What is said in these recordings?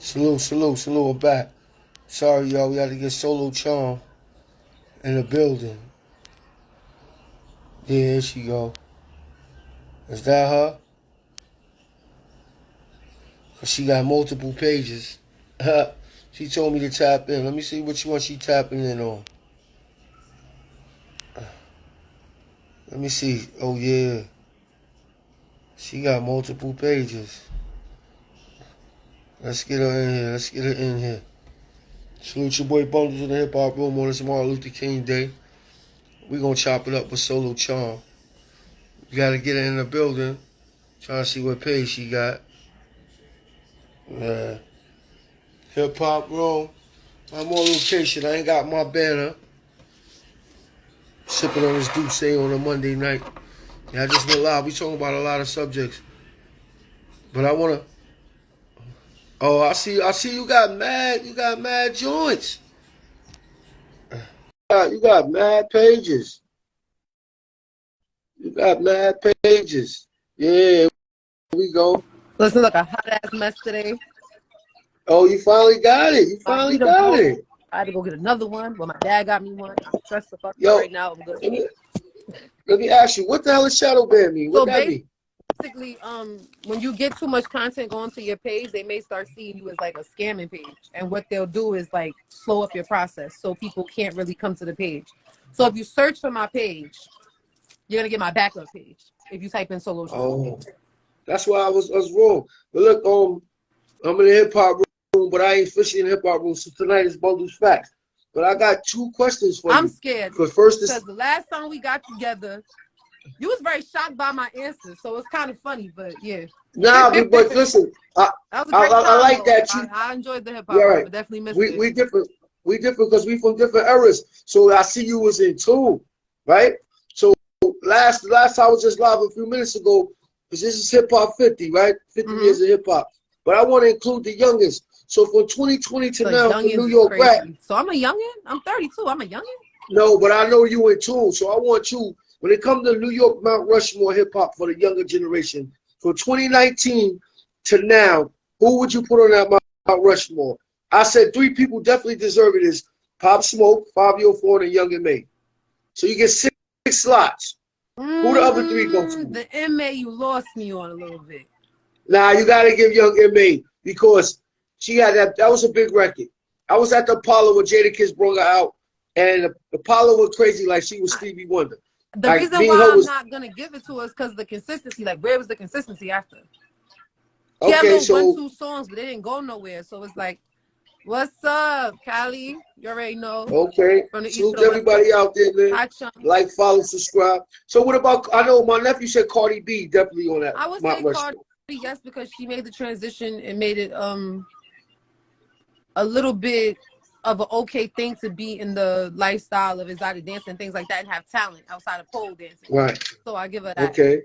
Salute, salute, salute. I'm back. Sorry, y'all. We had to get S0l0 CHARM in the building. Yeah, here she go. Is that her? 'Cause she got multiple pages. She told me to tap in. Let me see which one she tapping in on. Let me see. Oh, yeah. She got multiple pages. Let's get her in here. Let's get her in here. Salute your boy Bundles in the Hip Hop Room on this Martin Luther King Day. We gonna chop it up with S0l0 CHARM. You gotta get her in the building. Trying to see what page she got. Hip Hop Room. I'm on location. I ain't got my banner. Sipping on this Douce on a Monday night. Yeah, I just went live. We talking about a lot of subjects. But I wanna. Oh, I see you got mad joints. You got mad pages. You got mad pages. Yeah, here we go. Listen, look, a hot ass mess today. Oh, you finally got it. You finally got it. I had to go get another one. Well, my dad got me one. I'm stressed the fuck out Yo, right now. I'm good. Let me ask you, what the hell is shadow ban mean? What that mean? Basically, when you get too much content going to your page, they may start seeing you as like a scamming page. And what they'll do is like slow up your process so people can't really come to the page. So if you search for my page, you're gonna get my backup page if you type in S0l0 CHARM. Oh, that's why I was wrong. But look, I'm in the hip hop room, but I ain't officially in the hip hop room. So tonight is Bundles Facts. But I got two questions for you. I'm scared because the last time we got together, you was very shocked by my answers, so it's kind of funny, but yeah. Nah, but listen, that was a great time, I like that. I enjoyed the hip hop, right. But definitely missed it. We different. We different because we from different eras. So I see you was in tune, right? So last time I was just live a few minutes ago, because this is hip hop 50, right? 50 years of hip hop. But I want to include the youngest. So from 2020 to now, for New York rap. So I'm a youngin. I'm 32. I'm a youngin. No, but I know you in tune. So I want you, when it comes to New York Mount Rushmore hip hop for the younger generation, from 2019 to now, who would you put on that Mount Rushmore? I said three people definitely deserve it: is Pop Smoke, Fabio Ford, and Young M.A. So you get six slots. Who the other three go to? The M.A. you lost me on a little bit. Nah, you got to give Young M.A. because she had that was a big record. I was at the Apollo when Jadakiss brought her out, and the Apollo was crazy like she was Stevie Wonder. The reason why I'm not going to give it to her is because the consistency. Like, where was the consistency after? She had little 1-2 songs, but they didn't go nowhere. So it's like, what's up, Cali? You already know. Okay. From the Salute everybody out there, man. Like, follow, subscribe. So what about, I know my nephew said Cardi B definitely on that. I would say Cardi B, yes, because she made the transition and made it a little bit of an okay thing to be in the lifestyle of exotic dancing and things like that and have talent outside of pole dancing. Right. So I give her that. Okay.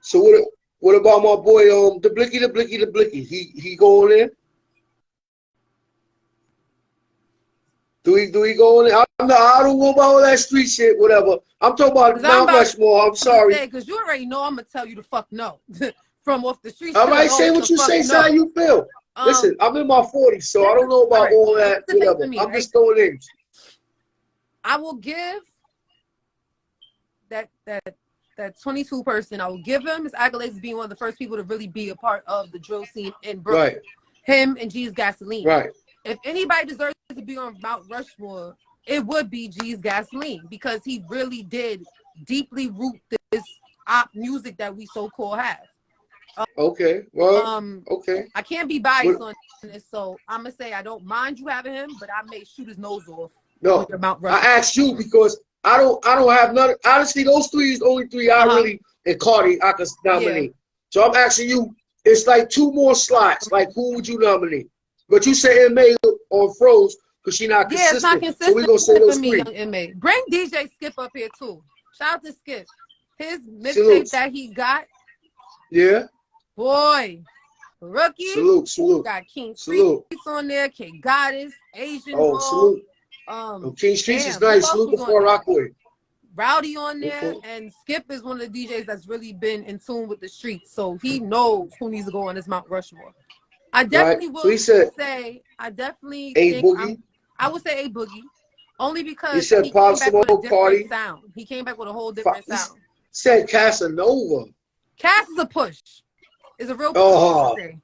So what about my boy the Blicky? He going in? Do he go in? I don't know about all that street shit, whatever. I'm talking about Mount Rushmore. I'm sorry. Because you already know I'm gonna tell you to fuck no. From off the street. All right, say what you say, how you feel. Listen, I'm in my 40s, so I don't know about all that, whatever. I'm just throwing names. I will give that 22 person, I will give him his accolades as being one of the first people to really be a part of the drill scene in Brooklyn. Right. Him and G's Gasoline. Right. If anybody deserves to be on Mount Rushmore, it would be G's Gasoline because he really did deeply root this music that we so-called have. Okay. Well, okay. I can't be biased on this, so I'm gonna say I don't mind you having him, but I may shoot his nose off. No, I asked you because I don't have none. Honestly, those three is the only three I really and Cardi I could nominate. Yeah. So I'm asking you, it's like two more slots. Like, who would you nominate? But you say M.A. on Froze because she's not consistent. Yeah, it's not consistent. So we're gonna say those three. Young M.A. Bring DJ Skip up here too. Shout out to Skip. His mixtape that he got. Yeah. Boy, Rookie. Salute. Got King Streets on there. K Goddess, Asian. Salute. King Streets is nice. Salute before Rockaway. Rowdy on there, and Skip is one of the DJs that's really been in tune with the streets, so he knows who needs to go on this Mount Rushmore. I right? definitely So he will said say, I definitely A think Boogie. I would say A Boogie, only He because said he came Pop back with a Smoke, different Cardi. sound. He came back with a whole different He sound. said Casanova. Cass is a push. Is a real push, I Oh, say.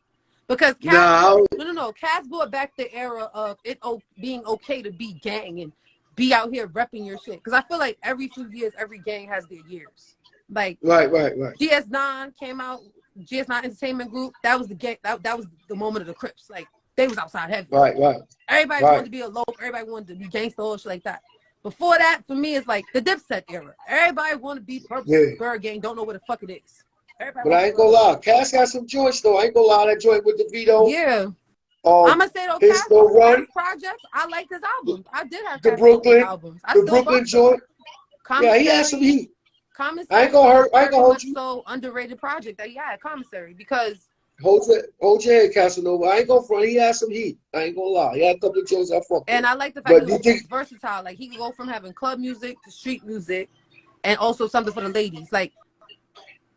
Because Cass, nah. no. Cass brought back the era of it being okay to be gang and be out here repping your shit. Because I feel like every few years, every gang has their years. Like Right. GS9 came out, GS9 Entertainment Group. That was the gang. That was the moment of the Crips. Like they was outside heavy. Everybody wanted to be a lope. Everybody wanted to be gangsta or shit like that. Before that, for me, it's like the Dipset era. Everybody want to be Purple Yeah. Bird Gang. Don't know what the fuck it is. Everybody But I ain't gonna lie. Cass got some joints though. I ain't gonna lie. That joint with the Vito. Yeah. I'm gonna say though, His No Cass Run. projects, I liked his albums. I did have The Cass Brooklyn. albums. I The still Brooklyn bought them. joint. Yeah, he had some heat. I ain't Commissary gonna is a hurt. I ain't very gonna hold much you. so underrated project that he had, Commissary, because Hold your head, Casanova. I ain't gonna front. He had some heat. I ain't gonna lie. He had a couple of joints I fucked with. and I like the fact But he you was think versatile. Like he could go from having club music to street music and also something for the ladies. Like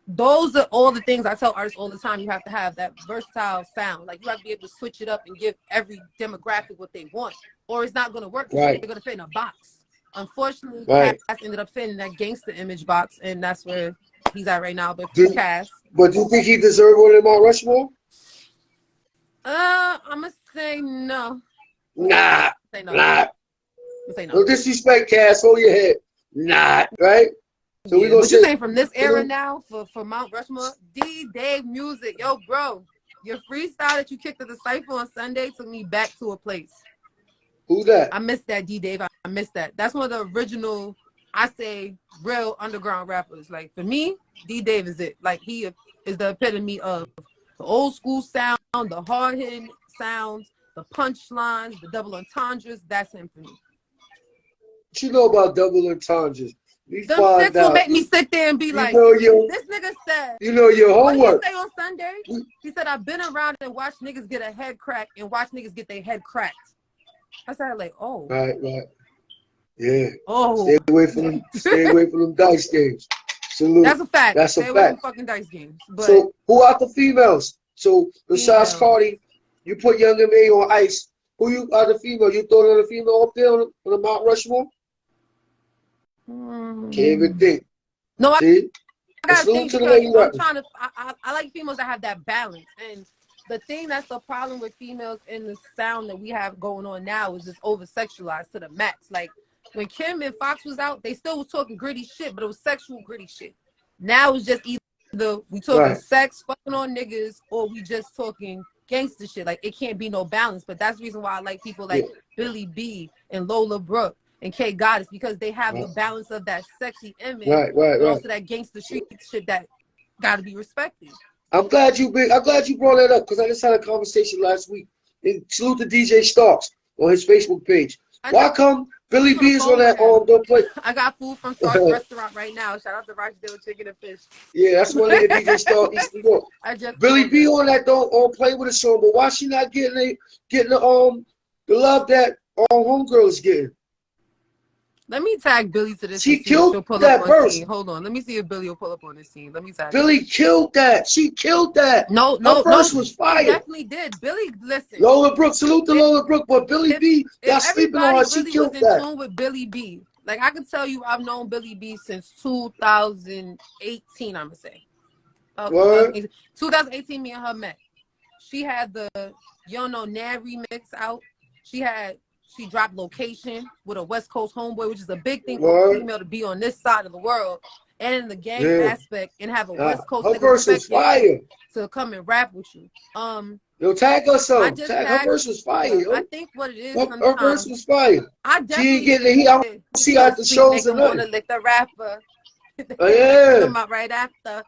those are all the things I tell artists all the time. You have to have that versatile sound. Like you have to be able to switch it up and give every demographic what they want, or it's not going to work because right, they're going to fit in a box. Unfortunately, Cass right. ended up fitting that gangster image box, and that's where he's at right now. But free Do, Cass. but do you think he deserved one in Mount Rushmore? I'm gonna say no. Nah, Say no. nah. Say no. No disrespect, Cass. Hold your head. Nah, right? So we Yeah, gonna but you're say saying from this era now for Mount Rushmore, D Dave music, yo, bro, your freestyle that you kicked at the Cypher on Sunday took me back to a place. who's that? I miss that D Dave. I miss that. That's one of the original, I say, real underground rappers. Like for me, D Dave is it. Like he is the epitome of the old school sound, the hard hitting sounds, the punchlines, the double entendres. That's him for me. What you know about double entendres? We Them find shits will out. make me sit there and be You like, know your, this nigga said, you know your what did he homework. say on Sunday? He said, I've been around and watched niggas get a head crack and watch niggas get their head cracked. I started like, oh. Right. Yeah. Oh. Stay away from them dice games. Salute. That's a fact. That's a Stay away from fact. fucking dice games. But So who out the females? So besides females. Cardi, you put Young M.A. on ice. Who you are the female? You throw another female up there on the Mount Rushmore? Can't even think. No, See? I gotta Salute think to the because lady I'm rappers. trying to. I like females that have that balance, and the thing that's the problem with females in the sound that we have going on now is just over sexualized to the max. Like when Kim and Fox was out, they still was talking gritty shit, but it was sexual gritty shit. Now it's just either we talking sex, fucking on niggas, or we just talking gangster shit. Like it can't be no balance. But that's the reason why I like people like Billy B and Lola Brooke and K Goddess, because they have the balance of that sexy image, but also that gangster street shit that gotta be respected. I'm glad you brought that up because I just had a conversation last week. And salute to DJ Starks on his Facebook page. Why come Billy B is on that don't play? I got food from Starks restaurant right now. Shout out to Rochdale Chicken and Fish. Yeah, that's one nigga DJ Starks East New York. Billy B on that don't play with a song, but why she not getting the love that homegirl is getting? Let me tag Billy to this. She killed that verse. Scene. Hold on. Let me see if Billy will pull up on this scene. Let me tag. Billy killed that. She killed that. No, her verse was fire. She definitely did. Billy, listen. Lola Brooke, salute to Lola Brooke, but Billy B, y'all sleeping on her. She really killed was that. in tune with Billy B. Like I can tell you, I've known Billy B since 2018. I'm gonna say. 2018, me and her met. She had the You Don't Know Now remix out. She dropped Location with a West Coast homeboy, which is a big thing for a female to be on this side of the world and in the gang aspect and have a West Coast her verse was fire to come and rap with you. Yo, tag her some. Her verse was fire. I think what it is her verse was fire. I definitely she ain't getting the heat. I don't see her at the shows and nothing. Wanna lick the rapper. Yeah. Right after.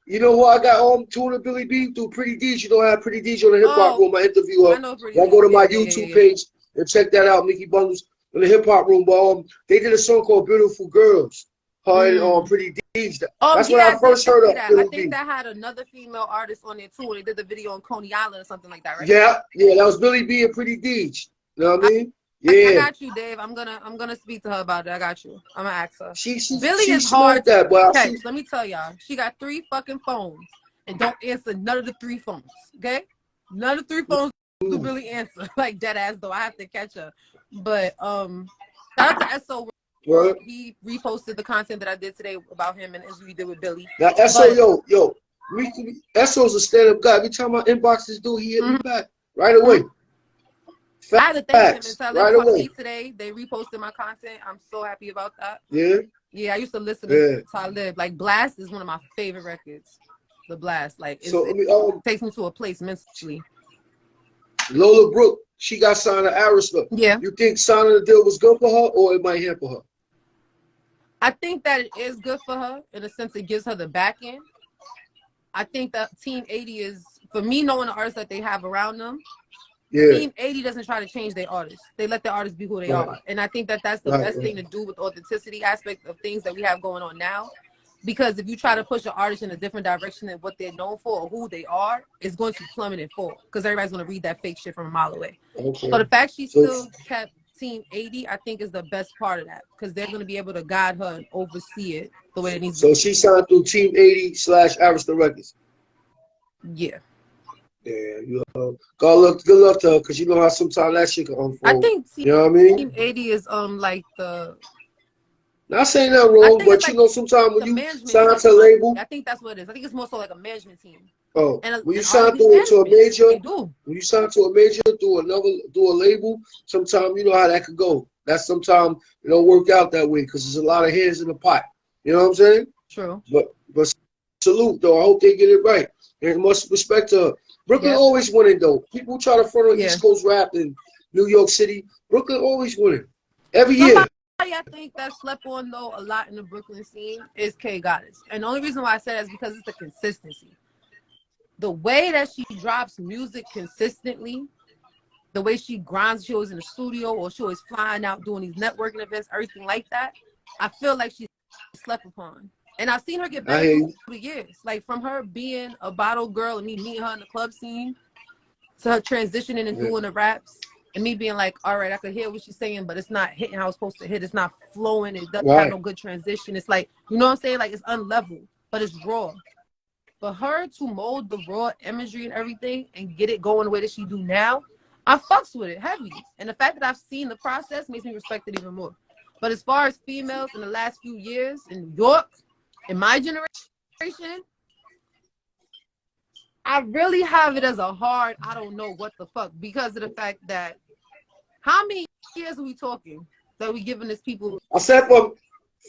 You know who I got tuna Billy B through Pretty D's. You know I have Pretty D's on the hip hop room. I interview her. Y'all go to my YouTube page and check that out. Mickey Bundles in the hip hop room. But they did a song called Beautiful Girls. Her and Pretty D's. That's when I first heard of Billy B. I think that had another female artist on there too when they did the video on Coney Island or something like that, right? Yeah, that was Billy B and Pretty D's. You know what I mean? Yeah. I got you, Dave. I'm gonna speak to her about it. I got you. I'm gonna ask her. Billy is hard to catch. Let me tell y'all. She got 3 fucking phones and don't answer none of the 3 phones. Okay? None of the 3 phones do really answer like dead ass though. I have to catch up. But shout out to S0l. What? He reposted the content that I did today about him and the interview he did with Billy. Now S0l, yo, S0l's a stand-up guy. Every time I inbox this dude, he hit me back right away. I had to thank him and tell right him away. today. They reposted my content. I'm so happy about that. Yeah. Yeah, I used to listen to Talib. Like Blast is one of my favorite records. The Blast, like it takes me to a place mentally. Lola Brooke, she got signed to Arista. Yeah. You think signing the deal was good for her, or it might hamper her? I think that it is good for her in a sense. It gives her the back end. I think that Team 80 is, for me, knowing the artists that they have around them. Yeah. Team 80 doesn't try to change their artists. They let the artists be who they are. And I think that that's the best thing to do with the authenticity aspect of things that we have going on now. Because if you try to push an artist in a different direction than what they're known for or who they are, it's going to plummet and fall. Because everybody's going to read that fake shit from a mile away. Okay. So the fact she still kept Team 80, I think is the best part of that. Because they're going to be able to guide her and oversee it the way it needs to be. So she signed through Team 80 / Arista Records. Yeah. Yeah, good luck to her, because you know how sometimes that shit can unfold. I think you know what I mean? Team 80 is like the. Not saying that wrong, but you know sometimes when you sign to a label, I think that's what it is. I think it's more so like a management team. Oh, when you sign to a major, when you sign to a major through a label, sometimes you know how that could go. That's sometimes it don't work out that way because there's a lot of hands in the pot. You know what I'm saying? True. But salute though. I hope they get it right. There's much respect to her. Brooklyn always winning though. People try to front on East Coast rap in New York City. Brooklyn always winning every year. I think that slept on though a lot in the Brooklyn scene is K Goddess, and the only reason why I said that is because it's the consistency. The way that she drops music consistently, the way she grinds, she was in the studio or she was flying out doing these networking events, everything like that. I feel like she's slept upon. And I've seen her get better through the years. Like from her being a bottle girl and me meeting her in the club scene to her transitioning and doing the raps and me being like, all right, I could hear what she's saying, but it's not hitting how it's supposed to hit. It's not flowing. It doesn't have no good transition. It's like, you know what I'm saying? Like it's unleveled, but it's raw. For her to mold the raw imagery and everything and get it going the way that she do now, I fucks with it heavy. And the fact that I've seen the process makes me respect it even more. But as far as females in the last few years in New York, in my generation, I really have it as a hard, I don't know what the fuck, because of the fact that how many years are we talking that we giving this people? I said from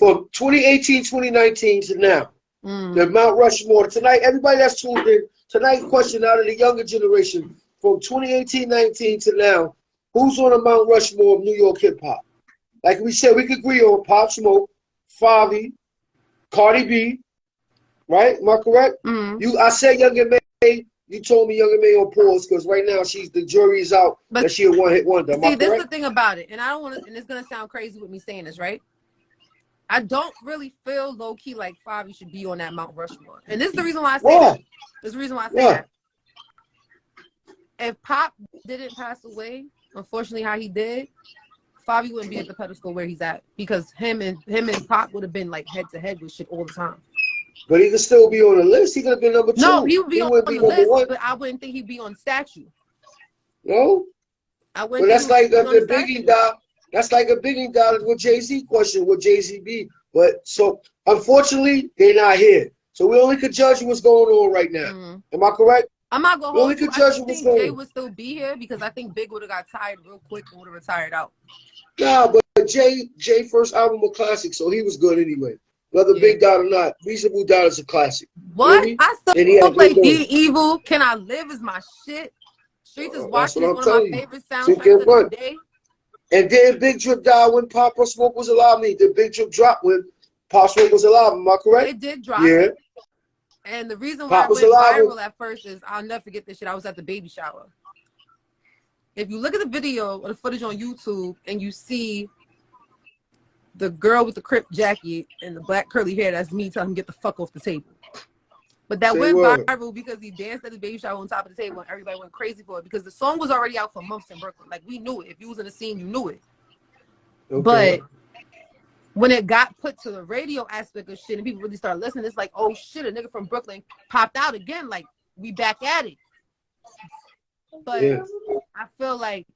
2018, 2019 to now. The Mount Rushmore. Tonight, everybody that's tuned in, tonight question out of the younger generation from 2018-19 to now, who's on the Mount Rushmore of New York hip hop? Like we said, we could agree on Pop Smoke, Favi, Cardi B, right? Am I correct? I said Young M.A. You told me Young M.A. on pause because right now the jury is out that she a one-hit wonder. See, this is the thing about it, and I don't want to, and it's gonna sound crazy with me saying this, right? I don't really feel low key like Favi should be on that Mount Rushmore, and this is the reason why I say that. This is the reason why I say that. If Pop didn't pass away, unfortunately, how he did, Favi wouldn't be at the pedestal where he's at because him and Pop would have been like head to head with shit all the time. But he could still be on the list. He could have been number 2. No, he would be on the list, 1. But I wouldn't think he'd be on statue. No, I wouldn't. But that's like the Biggie died. That's like a Biggie died with Jay-Z question. Would Jay-Z be? But so unfortunately, they're not here. So we only could judge what's going on right now. Am I correct? I'm not gonna hold you. I think Jay would still be here because I think Big would have got tired real quick and would have retired out. Nah, but Jay first album was classic, so he was good anyway. Whether Big died or not, Reasonable Doubt is a classic. What? I still play Be Evil. Can I Live is my shit. Streets is Watching is one of my favorite soundtracks of the day. And then Big Drip died when Pop Smoke was alive. The Big Drip dropped when Pop Smoke was alive. Am I correct? It did drop. Yeah. And the reason why it went viral at first is I'll never forget this shit. I was at the baby shower. If you look at the video or the footage on YouTube and you see the girl with the Crip jacket and the black curly hair, that's me telling him get the fuck off the table. But that went viral because he danced at the baby shower on top of the table and everybody went crazy for it because the song was already out for months in Brooklyn. Like we knew it. If you was in the scene, you knew it. But when it got put to the radio aspect of shit and people really started listening, it's like, oh shit, a nigga from Brooklyn popped out again. Like we back at it. But Yeah. I feel like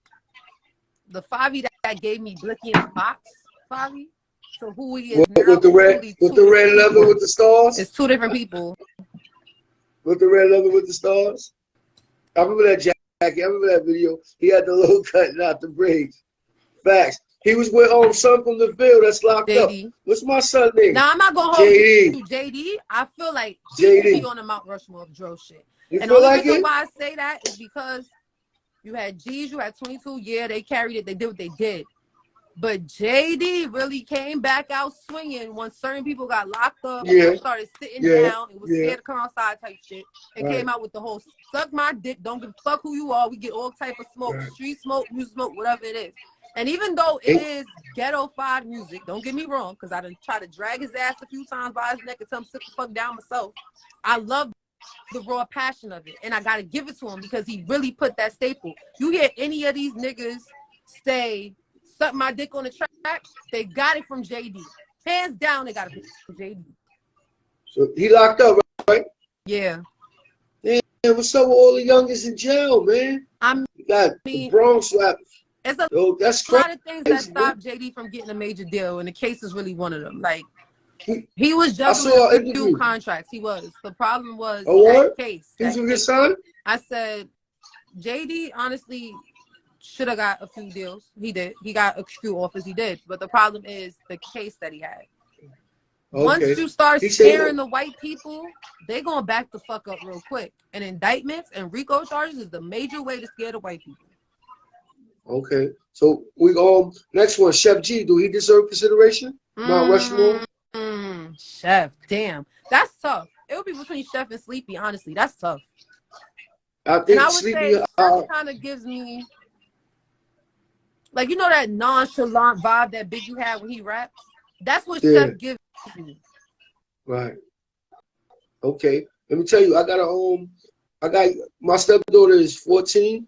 the Favi that gave me Blicky in a Box, Favi, so who he is now With the is red, truly with two the red different leather people. with the stars. It's two different people. With the red leather with the stars. I remember that jacket. I remember that video. He had the little cut, not the braids. Facts. He was with son from the Ville that's locked up. JD. What's my son's name? Now I'm not gonna hold JD. you, JD. I feel like he should be JD. on the Mount Rushmore of drill shit. You And the feel only like reason it? why I say that is because you had G's, you had 22. Yeah, they carried it. They did what they did. But JD really came back out swinging when certain people got locked up, Yeah. started sitting Yeah. down, and was Yeah. scared to come outside type shit, and Right. came out with the whole suck my dick, don't give a fuck who you are. We get all type of smoke, Right. street smoke, music smoke, whatever it is. And even though it is ghetto-fied music, don't get me wrong, because I done tried to drag his ass a few times by his neck and tell him sit the fuck down myself. I love the raw passion of it, and I gotta give it to him because he really put that staple. You hear any of these niggas say suck my dick on the track, they got it from JD. Hands down, they got it from JD. So he locked up, right? Yeah. Yeah, what's up with all the youngest in jail, man? You got the Bronx rap. It's a That's crazy. lot of things that stopped JD from getting a major deal, and the case is really one of them. Like, he was juggling a few contracts. He was. The problem was that case. He was with his son? I said, JD honestly should have got a few deals. He did. He got a few offers. He did. But the problem is the case that he had. Once you start scaring the white people, they're going to back the fuck up real quick. And indictments and RICO charges is the major way to scare the white people. Okay. So we next one, Chef G. Do he deserve consideration? Mount Rushmore? Chef, damn. That's tough. It would be between Chef and Sleepy, honestly. That's tough. I think and I would say Chef kind of gives me, like, you know that nonchalant vibe that Biggie had when he rapped? That's what Chef gives me. Right. Okay. Let me tell you, I got my stepdaughter is 14,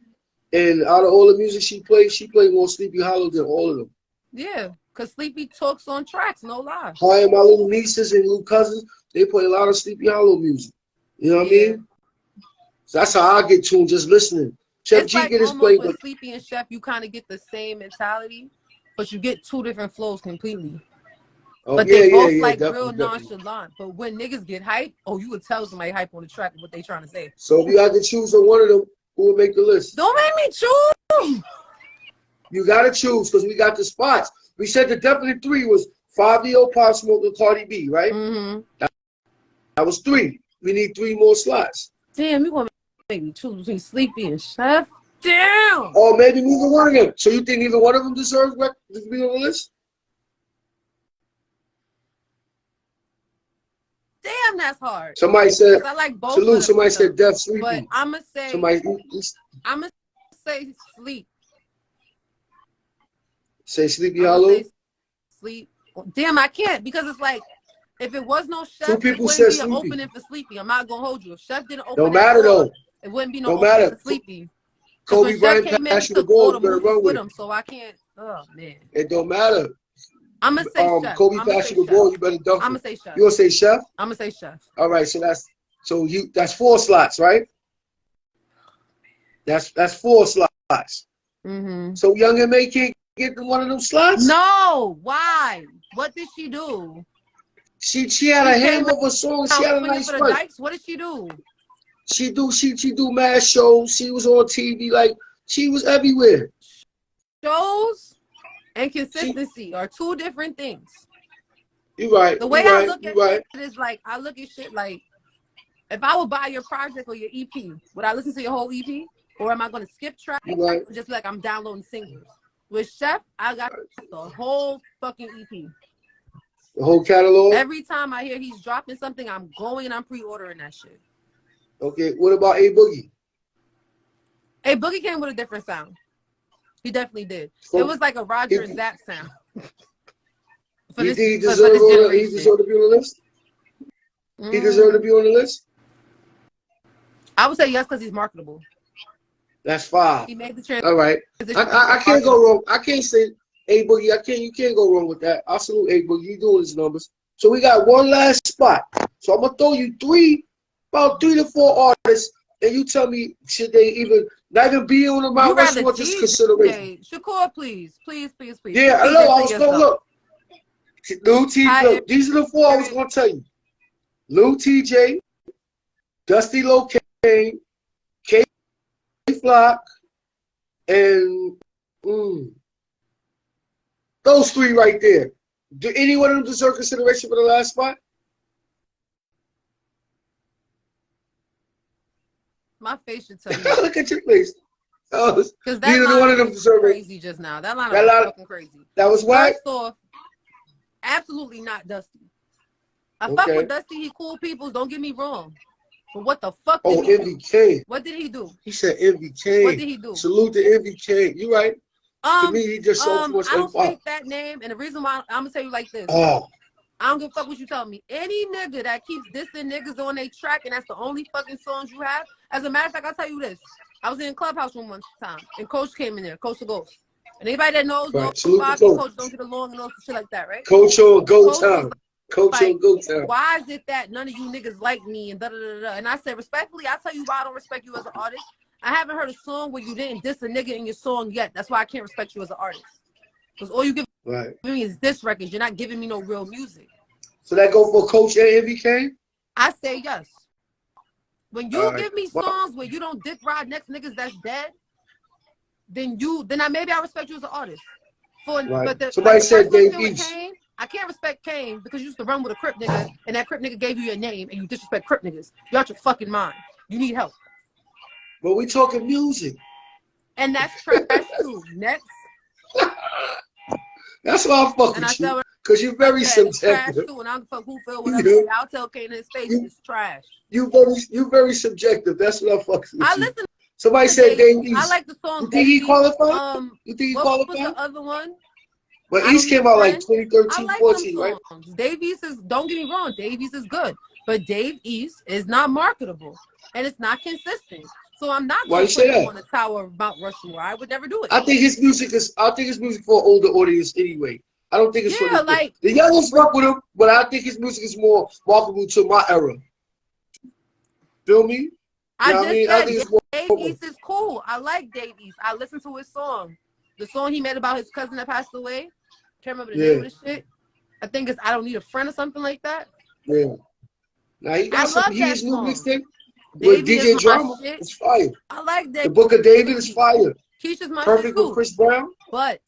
and out of all the music she played more Sleepy Hollow than all of them. Yeah, because Sleepy talks on tracks, no lie. Her and my little nieces and little cousins, they play a lot of Sleepy Hollow music. You know what I mean? So that's how I get tuned, just listening. Chef it's G like get his almost play, with Sleepy and Chef, you kind of get the same mentality, but you get two different flows completely. But they both real nonchalant. But when niggas get hype, you would tell somebody hype on the track what they trying to say. So if you had to choose on one of them, who would make the list? Don't make me choose. You gotta choose because we got the spots. We said the definite 3 was 5-0, Pop Smoke, and Cardi B, right? Mm-hmm. That was 3. We need 3 more slots. Damn, you want to make me choose between Sleepy and Chef? Damn. Or maybe neither one of them. So you think neither one of them deserves to be on the list? Damn, that's hard. Somebody said, I like both salute. Somebody said Def Sleepy. But I'm going to say, I'm going to say Sleep. Say Sleepy Hollow? Sleep. Damn, I can't because it's like, if it was no Chef, 2 people it said wouldn't be Sleepy. an opening for Sleepy. I'm not going to hold you. If Chef didn't open Don't matter though. It wouldn't be no Don't opening matter. for Sleepy. Kobe Bryant passed you the ball. You better run with him, so I can't. Oh, man. It don't matter. I'm going to say Chef. Kobe passed you the ball. You better dunk it. I'm going to say Chef. You going to say Chef? I'm going to say Chef. All right. So that's 4 slots, right? That's 4 slots. Mm-hmm. So Young M.A. can't get one of them slots? No. Why? What did she do? She had a hammer of a song. She had a nice one. What did she do? She do mad shows. She was on TV. Like, she was everywhere. Shows and consistency are 2 different things. You're right. The way I look at it is like, I look at shit like, if I would buy your project or your EP, would I listen to your whole EP? Or am I going to skip tracks? Right. Just like I'm downloading singles. With Chef, I got the whole fucking EP. The whole catalog? Every time I hear he's dropping something, I'm going and I'm pre-ordering that shit. Okay, what about A Boogie? A Boogie came with a different sound. He definitely did. It was like a Roger and Zapp sound. He deserved to be on the list? He deserved to be on the list? I would say yes because he's marketable. That's 5. He made the transition. All right. I can't go wrong. I can't say A Boogie. You can't go wrong with that. I'll salute A Boogie. You doing his numbers. So we got one last spot. So I'm gonna throw you about 3 to 4 artists and you tell me should they even not even be on the Mount Rushmore, just consideration. Shakur, please, please, please, please. Yeah, I know. I was gonna look. Lil T, look, these are the four I was gonna tell you. Lil TJ, Dusty Low Kane, K Flock, and those three right there. Do any one of them deserve consideration for the last spot? My face should tell you. Look at your face. Because that neither one of them was deserve crazy just now. That line was fucking crazy. That was what? First off, absolutely not Dusty. I fuck with Dusty. He cool people. Don't get me wrong. But what the fuck did he MVK. do? What did he do? He said MVK. What did he do? Salute to MVK. You right. To me, he just so much. I don't speak that name, and the reason why I'm gonna tell you like this. I don't give a fuck what you tell me. Any nigga that keeps dissing niggas on their track and that's the only fucking songs you have. As a matter of fact, I'll tell you this. I was in Clubhouse room one time and Coach came in there, Coach the Ghost. And anybody that knows, Bobby and Coach don't get along and all shit like that, right? Coach on Go Time. Coach on Go Time. Why is it that none of you niggas like me and da da da da? And I said, respectfully, I'll tell you why I don't respect you as an artist. I haven't heard a song where you didn't diss a nigga in your song yet. That's why I can't respect you as an artist. Because all you give me is diss records. You're not giving me no real music. So that go for Coach and MVK? I say yes. When you give me songs where you don't dick ride next niggas that's dead, then maybe I respect you as an artist. But somebody said Dave East. Kane, I can't respect Kane because you used to run with a Crip nigga and that Crip nigga gave you your name and you disrespect Crip niggas. You're out your fucking mind. You need help. But we talking music. And that's trash too. Next. That's why I fuck with you. Because you're very subjective. Trash too, and I don't fuck who feel whatever. I'll tell Kane in his face it's trash. You very subjective. That's what I fuck with I you. Listen. Somebody said Dave East. I like the song. You think he qualified? You think he qualified? What was the other one? But East came out like 2013, 14, right? Dave East is, don't get me wrong, Dave East is good. But Dave East is not marketable. And it's not consistent. So I'm not going to put him on the tower of Mount Rushmore. I would never do it. I think his music for an older audience anyway. I don't think it's for the youngest fuck with him, but I think his music is more marketable to my era. Feel me? I think Dave East is cool. I like Dave East. I listen to his song. The song he made about his cousin that passed away. Can't remember the name of the shit. I think it's I Don't Need a Friend or something like that. Yeah. Now he got some his new mixtape with DJ Drama. It's fire. I like that. The Book of David is fire. Keisha's my Perfect with Chris Brown. But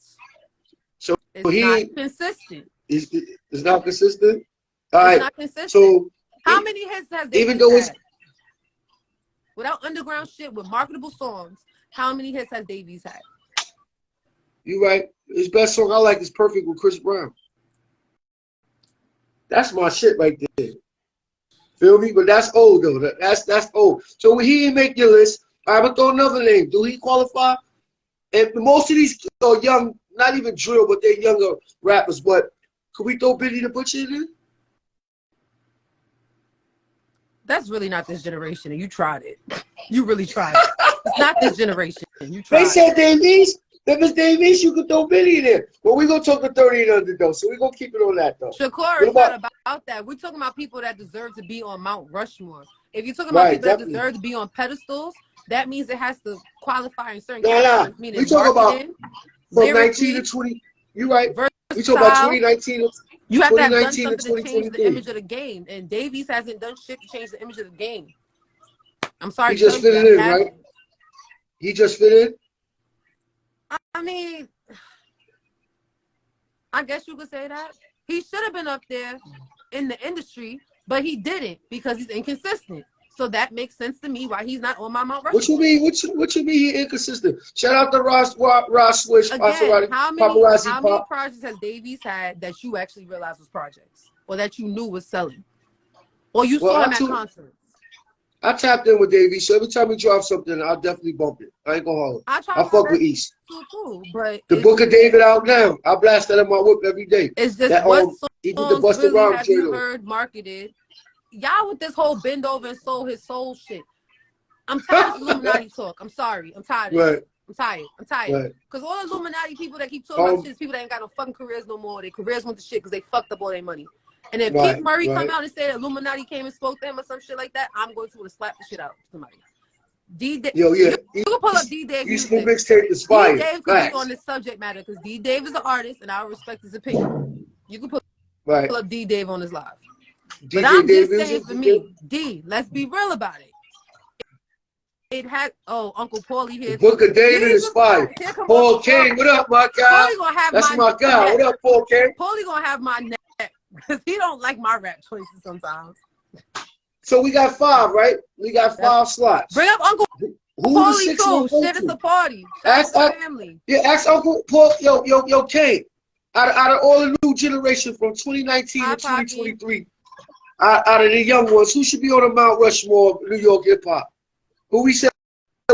so it's not consistent. It's not consistent. All right. It's not consistent. So how many hits has David even though it's without underground shit with marketable songs, how many hits has Davies had? You right. His best song I like is Perfect with Chris Brown. That's my shit right there. Feel me? But that's old though. That's old. So when he didn't make your list, I'm gonna throw another name. Do he qualify? And most of these are young, not even drill, but they're younger rappers. But could we throw Benny the Butcher in there? That's really not this generation, and you tried it. You really tried it. It's not this generation. You tried. They said Davies. If it's Davies, you could throw Benny in there. But we're going to talk to 30 and under, though. So we're going to keep it on that, though. Shakur, it's not about that. We're talking about people that deserve to be on Mount Rushmore. If you're talking about people that deserve to be on pedestals, that means it has to qualify in certain categories. We talk about from 19 to 20. You're right. We talk about 2019. You have to have done something to change the image of the game. And Davies hasn't done shit to change the image of the game. I'm sorry. He just fit it in, right? He just fit in? I mean, I guess you could say that. He should have been up there in the industry, but he didn't because he's inconsistent. So that makes sense to me why he's not on my Mount Rushmore. What you mean? What you mean he inconsistent? Shout out to Ross Swish. Again, how many projects has Davies had that you actually realized was projects, or that you knew was selling, or you saw him at concerts? I tapped in with Davies, so every time he drops something, I'll definitely bump it. I ain't gonna hold it. I fuck with East. Too, but the Book of David out now. I blast that in my whip every day. It's just that, what songs really have you heard marketed? Y'all with this whole bend over and sold his soul shit. I'm tired of Illuminati talk. I'm sorry. I'm tired of it. I'm tired. Because all the Illuminati people that keep talking about shit is people that ain't got no fucking careers no more. Their careers went to shit because they fucked up all their money. And if Keith Murray come out and say Illuminati came and spoke to him or some shit like that, I'm going to slap the shit out of somebody. D-Dave. Yo, yeah. You can pull up D-Dave East School music. mixtape is fire. D-Dave could be on this subject matter because D-Dave is an artist and I respect his opinion. You can pull up D-Dave on his live. But I'm just saying for me, D, let's be real about it. It had Uncle Paulie here. The Book of David is fire. Paul King, what up, my guy? Paulie gonna have That's my guy. Neck. What up, Paul King? Paulie gonna have my neck because he don't like my rap choices sometimes. So we got 5, right? We got 5 slots. Bring up Uncle Paulie too. Shit, it's a party. Ask family. Yeah, ask Uncle Paul. Yo, King. Out of all the new generation from 2019 to 2023, out of the young ones, who should be on the Mount Rushmore of New York hip hop? Who we said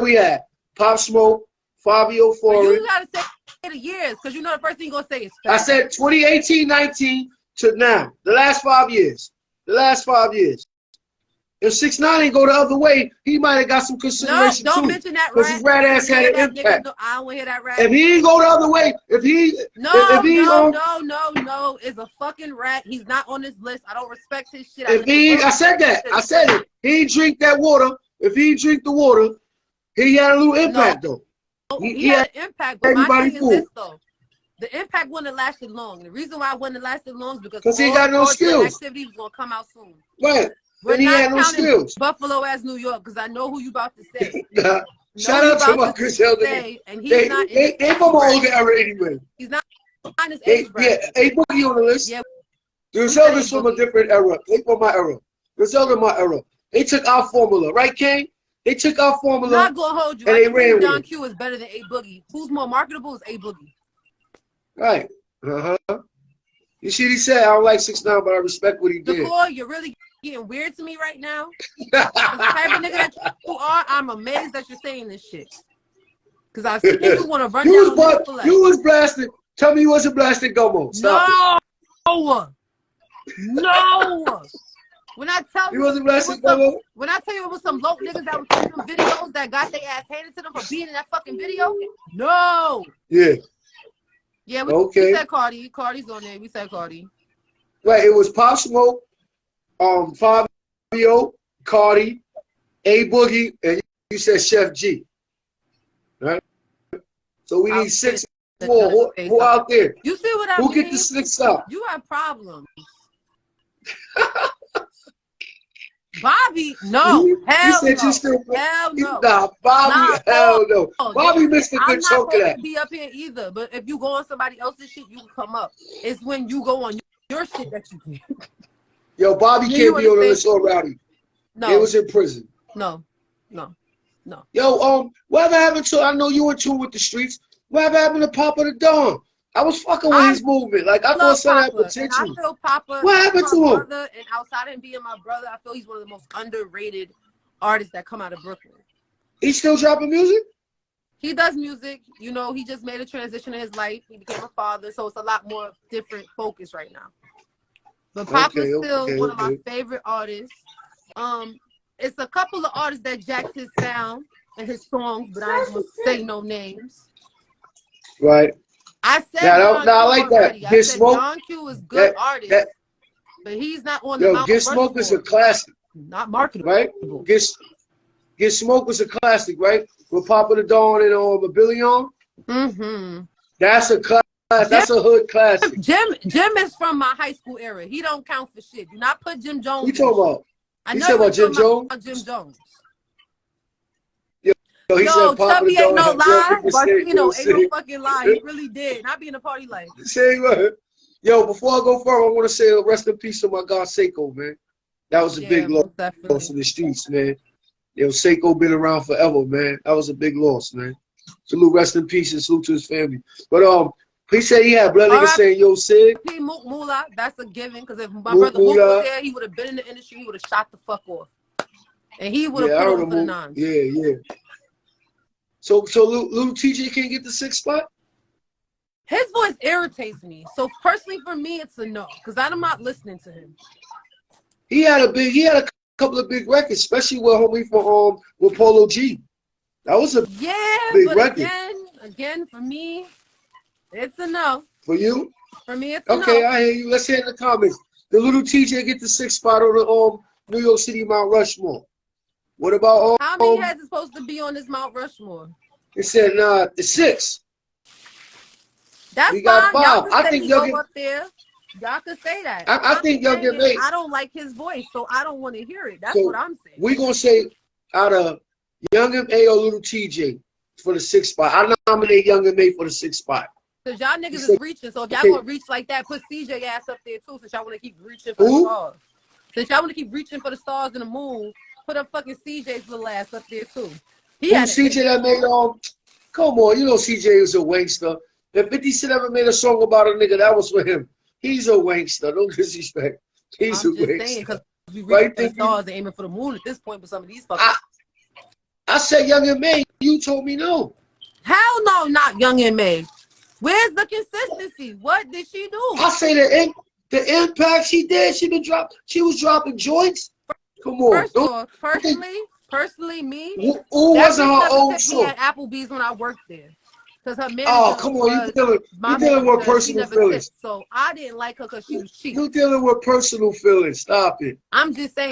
we had? Pop Smoke, Fabio Foreign. You gotta say the years, because you know the first thing you're gonna say is fat. I said 2018, 19 to now. The last 5 years. The last 5 years. If 6ix9ine ain't go the other way, he might have got some consideration no, don't too. mention that because his rat ass had an impact. No, I don't want to hear that rat. If he ain't go the other way, if he no, is a fucking rat. He's not on this list. I don't respect his shit. I said that. I said it. He drink that water. If he drink the water, he had a little impact though. He had an impact, but my thing is this though. The impact wouldn't have lasted long. The reason why it wouldn't have lasted long is because he got no skills. Activity was gonna come out soon. Right. We're he not had no skills. Buffalo as New York, because I know who you about to say. Shout out to my Griselda. And he's not in they from my older era anyway. He's not in his age bracket. Yeah, A Boogie on the list. Yeah, Griselda's from a different era. They from my era. Griselda my era. They took our formula, right, Kane? They took our formula. I'm not gonna hold you. And they ran with Don Q is better than A Boogie. Who's more marketable is A Boogie. Right. You see, he said I don't like 6ix9ine, but I respect what he did. Decor, you're really getting weird to me right now. The type of nigga that you are, I'm amazed that you're saying this shit. Because I think you want to run down. You was blasting. Tell me you wasn't blasting Gummo. Stop no. When I tell you wasn't blasting Gummo. When I tell you it was some low niggas that was in them videos that got their ass handed to them for being in that fucking video. No. Yeah. Yeah, we said Cardi. Cardi's on there. We said Cardi. Right, it was Pop Smoke, Fabio, Cardi, A Boogie, and you said Chef G. Right? So we need 6 more. Who out there? You see what I mean? Who get the 6 out? You have problems. Bobby, no. Hell no. Nah, Bobby, hell no. Bobby missed a good chunk of that. I'm not supposed to be up here either, but if you go on somebody else's shit, you can come up. It's when you go on your shit that you can. Yo, Bobby can't be on the list or Rowdy. No. He was in prison. No. Yo, whatever happened to, I know you in tune with the streets, whatever happened to Papa the Don? I was fucking with his movement. Like, I thought son had potential. I feel Papa, what happened to him? And outside of him being my brother, I feel he's one of the most underrated artists that come out of Brooklyn. He's still dropping music? He does music. You know, he just made a transition in his life. He became a father, so it's a lot more different focus right now. But Papa's still one of my favorite artists. It's a couple of artists that jacked his sound and his songs, but I ain't gonna say no names. Right. I said I like that. I said Don Q is good artist, but he's not on the Mount Get Smoke is a classic. Not marketable. Right? Get Smoke was a classic, right? With Papa the Don and a Billion. Mm-hmm. That's a class. That's a hood classic. Jim is from my high school era. He don't count for shit. Do not put Jim Jones. You talking about? I know you about Jim Jones? Jim Jones. Yo, Chubby ain't no lie. Barcino ain't no fucking lie. He really did. Not be in a party life. Say what? Yo, before I go further, I want to say rest in peace to my God Seiko, man. That was a big loss in the streets, man. Yo, Seiko been around forever, man. That was a big loss, man. Salute, rest in peace, and salute to his family. But he said he had blood niggas saying, yo, Sid. Mook Moolah, that's a given, because if my brother Mook was there, he would have been in the industry, he would have shot the fuck off. And he would have put on for the nines. Yeah. So little TJ can't get the 6th spot? His voice irritates me. So personally for me, it's a no, because I'm not listening to him. He had a couple of big records, especially with homie from with Polo G. That was a big record. Again, for me, it's a no. For you? For me, it's a no. Okay, I hear you. Let's hear in the comments. The little TJ get the 6th spot on the New York City Mount Rushmore. What about How many heads is supposed to be on this Mount Rushmore? It said the 6. That's We got fine. Y'all 5. can I say think he go Young. up there. Y'all can say that. I think Young Saying, M.A. I don't like his voice, so I don't want to hear it. That's So what I'm saying. we gonna say out of Young M.A. or Little TJ for the 6th spot. I nominate Young M.A. for the 6th spot. Because y'all niggas is reaching. So if y'all gonna reach like that, put CJ ass up there too, since y'all want to keep reaching for the stars. Since y'all want to keep reaching for the stars and the moon, put up fucking CJ's little ass up there too. He had CJ that made come on, you know CJ is a wankster. If 50 Cent ever made a song about a nigga, that was for him. He's a wankster. Don't disrespect. He's a wankster. Saying, because we reaching for the stars and aiming for the moon at this point with some of these fuckers. I said Young M.A. You told me no. Hell no, not Young M.A. Where's the consistency? What did she do? I say the impact she did. She was dropping joints. Come on. First off, personally, me. Who wasn't her own song? Me at Applebee's when I worked there. Because her manager come on, you dealing with personal feelings. Tipped, so I didn't like her because she was cheap. You dealing with personal feelings. Stop it. I'm just saying.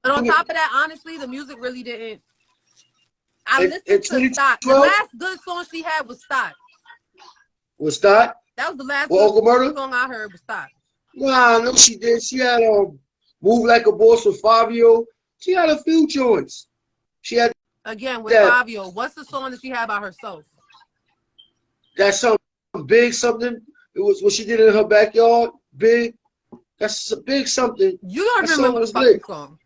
But on top of that, honestly, the music really didn't. I listened to Stock. The last good song she had was Stock. Was Stock? That was the last good song I heard was Stock. Nah, no, she did. She had Move Like a Boss with Fabio. She had a few joints. She had again with Fabio. What's the song that she had by herself? That's something big. Something. It was what she did in her backyard. Big. That's a big something. You don't remember the fucking song.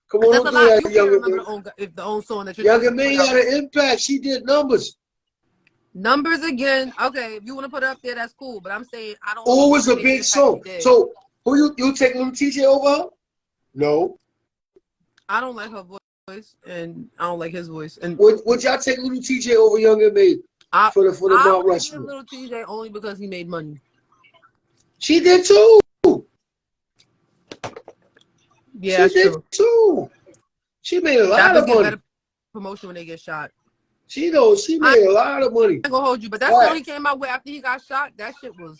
Come on, don't do that, you can't remember the own song that you're Young M.A. had an impact. She did numbers. Numbers again. Okay, if you want to put it up there, that's cool. But I'm saying I don't. Oh, it was a big song. So who you take Little TJ over her? No. I don't like her voice, and I don't like his voice. And would y'all take Little TJ over Young M.A. for the Mount Rushmore? Little TJ only because he made money. She did too. Yeah, she did too. She made a lot of money. Better promotion when they get shot. She knows she made a lot of money. I'm gonna hold you, but that song he came out with after he got shot, that shit was.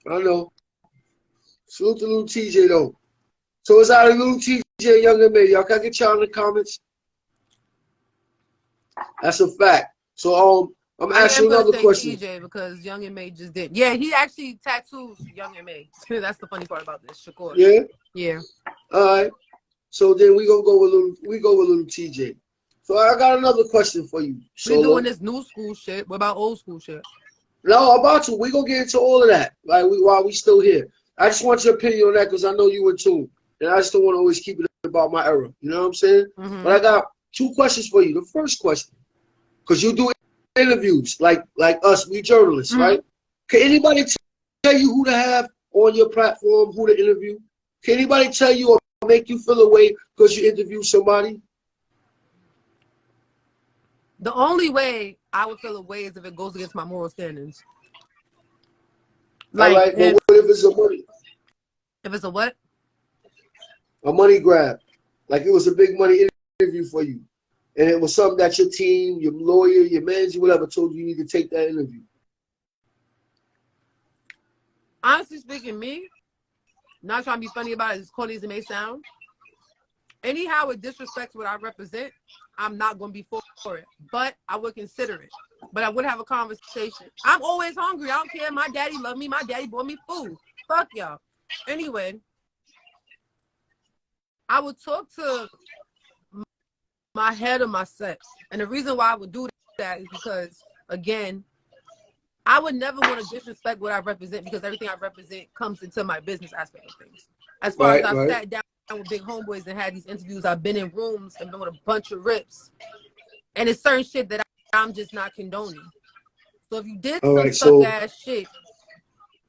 I know. Salute to Little TJ though. So it's out of Little TJ, Young M.A. Y'all can get y'all in the comments. That's a fact. So I'm asking you another question. TJ because Young M.A. just did. Yeah, he actually tattoos Young M.A. That's the funny part about this. Shakur. Yeah. Yeah. All right. So then we go with Little TJ. So I got another question for you. We're doing this new school shit. What about old school shit? No, about you. We're gonna get into all of that. Like while we still here. I just want your opinion on that because I know you were too. And I just don't want to always keep it about my era. You know what I'm saying? Mm-hmm. But I got 2 questions for you. The first question, because you do interviews like us, we journalists, mm-hmm. right? Can anybody tell you who to have on your platform, who to interview? Can anybody tell you or make you feel a way because you interview somebody? The only way I would feel a way is if it goes against my moral standards. Like, but what if it's a money? If it's a what? A money grab. Like it was a big money interview for you. And it was something that your team, your lawyer, your manager, whatever, told you need to take that interview. Honestly speaking, me, not trying to be funny about it, as corny as it may sound, anyhow it disrespects what I represent, I'm not going to be for it. But I would consider it. But I would have a conversation. I'm always hungry. I don't care. My daddy loved me. My daddy bought me food. Fuck y'all. Anyway, I would talk to my head of my set. And the reason why I would do that is because, again, I would never want to disrespect what I represent because everything I represent comes into my business aspect of things. As far as I've sat down with big homeboys and had these interviews, I've been in rooms and been with a bunch of rips. And it's certain shit that I'm just not condoning. So if you did some suck-ass shit,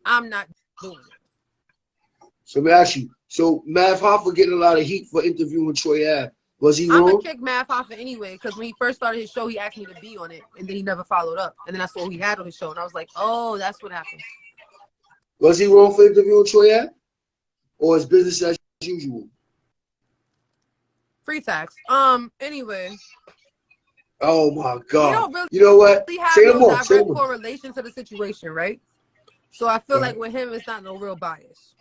I'm not doing it. So let me ask you. So Mav Hoffa getting a lot of heat for interviewing Troy Ave. Was he wrong? I'm gonna kick Mav Hoffa anyway, because when he first started his show, he asked me to be on it, and then he never followed up. And then I saw he had on his show, and I was like, oh, that's what happened. Was he wrong for interviewing Troy Ave? Or is business as usual? Free tax. Anyway. Oh my God. Don't really you know what? Say no more. Direct correlation to the situation, right? So I feel like with him, it's not no real bias.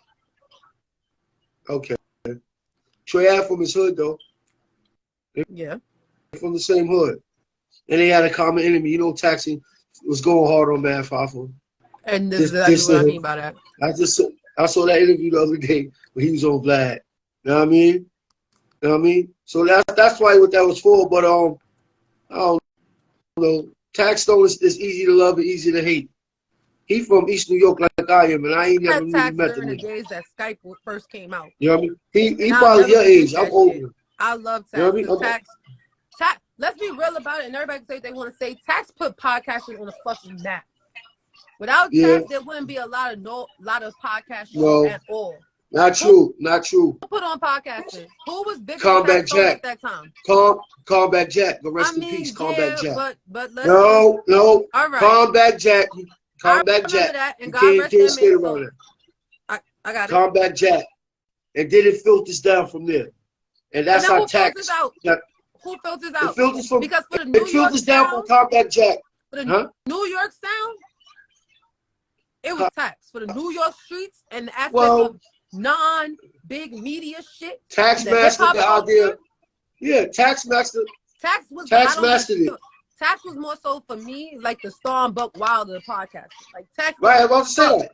Okay. Trey Ave from his hood though. Yeah. From the same hood. And they had a common enemy. You know, Taxi was going hard on Mad Fafa. And this is exactly what I mean by that. I saw that interview the other day when he was on Vlad. You know what I mean? You know what I mean? So that's why what that was for. But I don't know. Tax Stone is easy to love and easy to hate. He from East New York like I am, and I ain't never really met the during the nigga. days that Skype first came out. You know what I mean? He probably your age. I'm older. I love Tax. You know what I mean? Tax, let's be real about it, and everybody can say what they want to say. Tax put podcasting on a fucking map. Without Tax, there wouldn't be a lot of podcast shows at all. Not true. Not true. Who put on podcasting? Who was bigger Combat than Jack at that time? Combat Jack. The rest in peace. Combat Jack. But let's no. All right. Combat Jack. Combat Jack. That, and you can't skate around it. I got it. Combat Jack. And then it filters down from there. And that's how Tax. Who filters out? It filters from, because for the New York filters down from Combat Jack. For the New York sound, it was Tax. For the New York streets and the aspect of non-big media shit. Tax mastered the idea. Yeah, Tax mastered. Tax mastered it. Tax was more so for me like the Star and Buck Wilder podcast. Like Tax. Right, I was about to say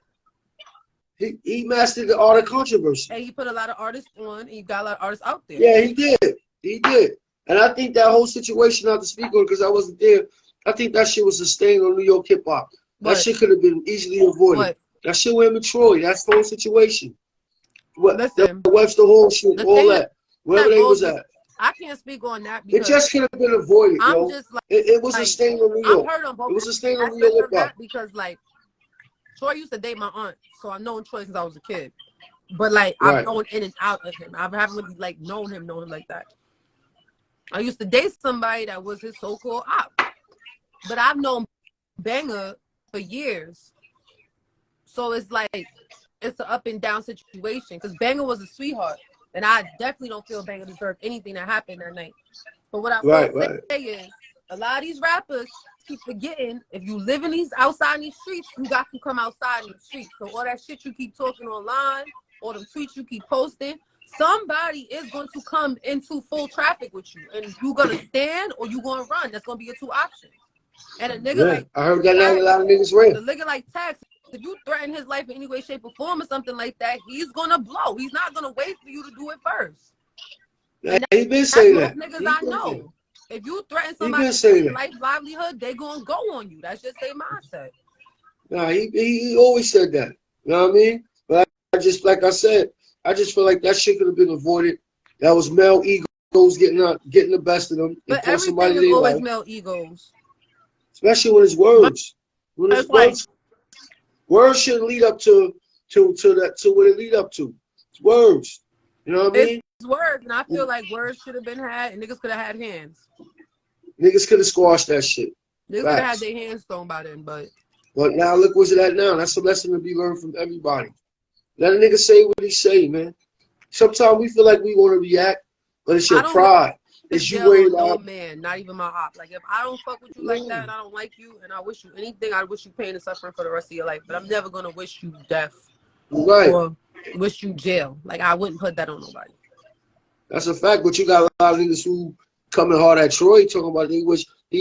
that. He mastered the art of controversy. And he put a lot of artists on, and he got a lot of artists out there. Yeah, he did. He did. And I think that whole situation, not to speak on because I wasn't there, I think that shit was a stain on New York hip hop. That shit could have been easily avoided. What? That shit went in Troy. That's the whole situation. Listen, the Webster Hall shit, all that. Wherever they was at. I can't speak on that because it just could have been avoided, I'm just like, it was a stain on New York. I'm hurt on both. It was a stain on New York hip hop. Because like Troy used to date my aunt, so I've known Troy since I was a kid. But like I've gone in and out of him. I haven't really like known him like that. I used to date somebody that was his so-called op. But I've known Banger for years. So it's like it's an up and down situation because Banger was a sweetheart. And I definitely don't feel Banger deserved anything that happened that night. But what I will say is a lot of these rappers keep forgetting if you live in these outside in these streets, you got to come outside in the streets. So all that shit you keep talking online, all them tweets you keep posting, somebody is going to come into full traffic with you. And you gonna stand or you gonna run. That's gonna be your two options. And a nigga like I heard that a lot of niggas ran. The nigga like Tax, if you threaten his life in any way, shape, or form or something like that, he's gonna blow. He's not gonna wait for you to do it first. Yeah, he been saying that. Niggas I know. If you threaten somebody's life, livelihood, they gonna go on you. That's just their mindset. Nah, he always said that. You know what I mean? But I just, like I said, I just feel like that shit could have been avoided. That was male egos getting the best of them. But everything is always male egos. Especially when it's words. When it's words. Words shouldn't lead up to what it lead up to. It's words. You know what I mean? It's words, and I feel like words should have been had, and niggas could have had hands. Niggas could have squashed that shit. Niggas could have had their hands thrown by then, but now look where's it at now. That's a lesson to be learned from everybody. Let a nigga say what he say, man. Sometimes we feel like we want to react, but it's your pride. It's you worried about. Man, not even my op. Like if I don't fuck with you like that, and I don't like you, and I wish you anything, I wish you pain and suffering for the rest of your life. But I'm never gonna wish you death, or wish you jail. Like I wouldn't put that on nobody. That's a fact. But you got a lot of niggas who coming hard at Troy talking about he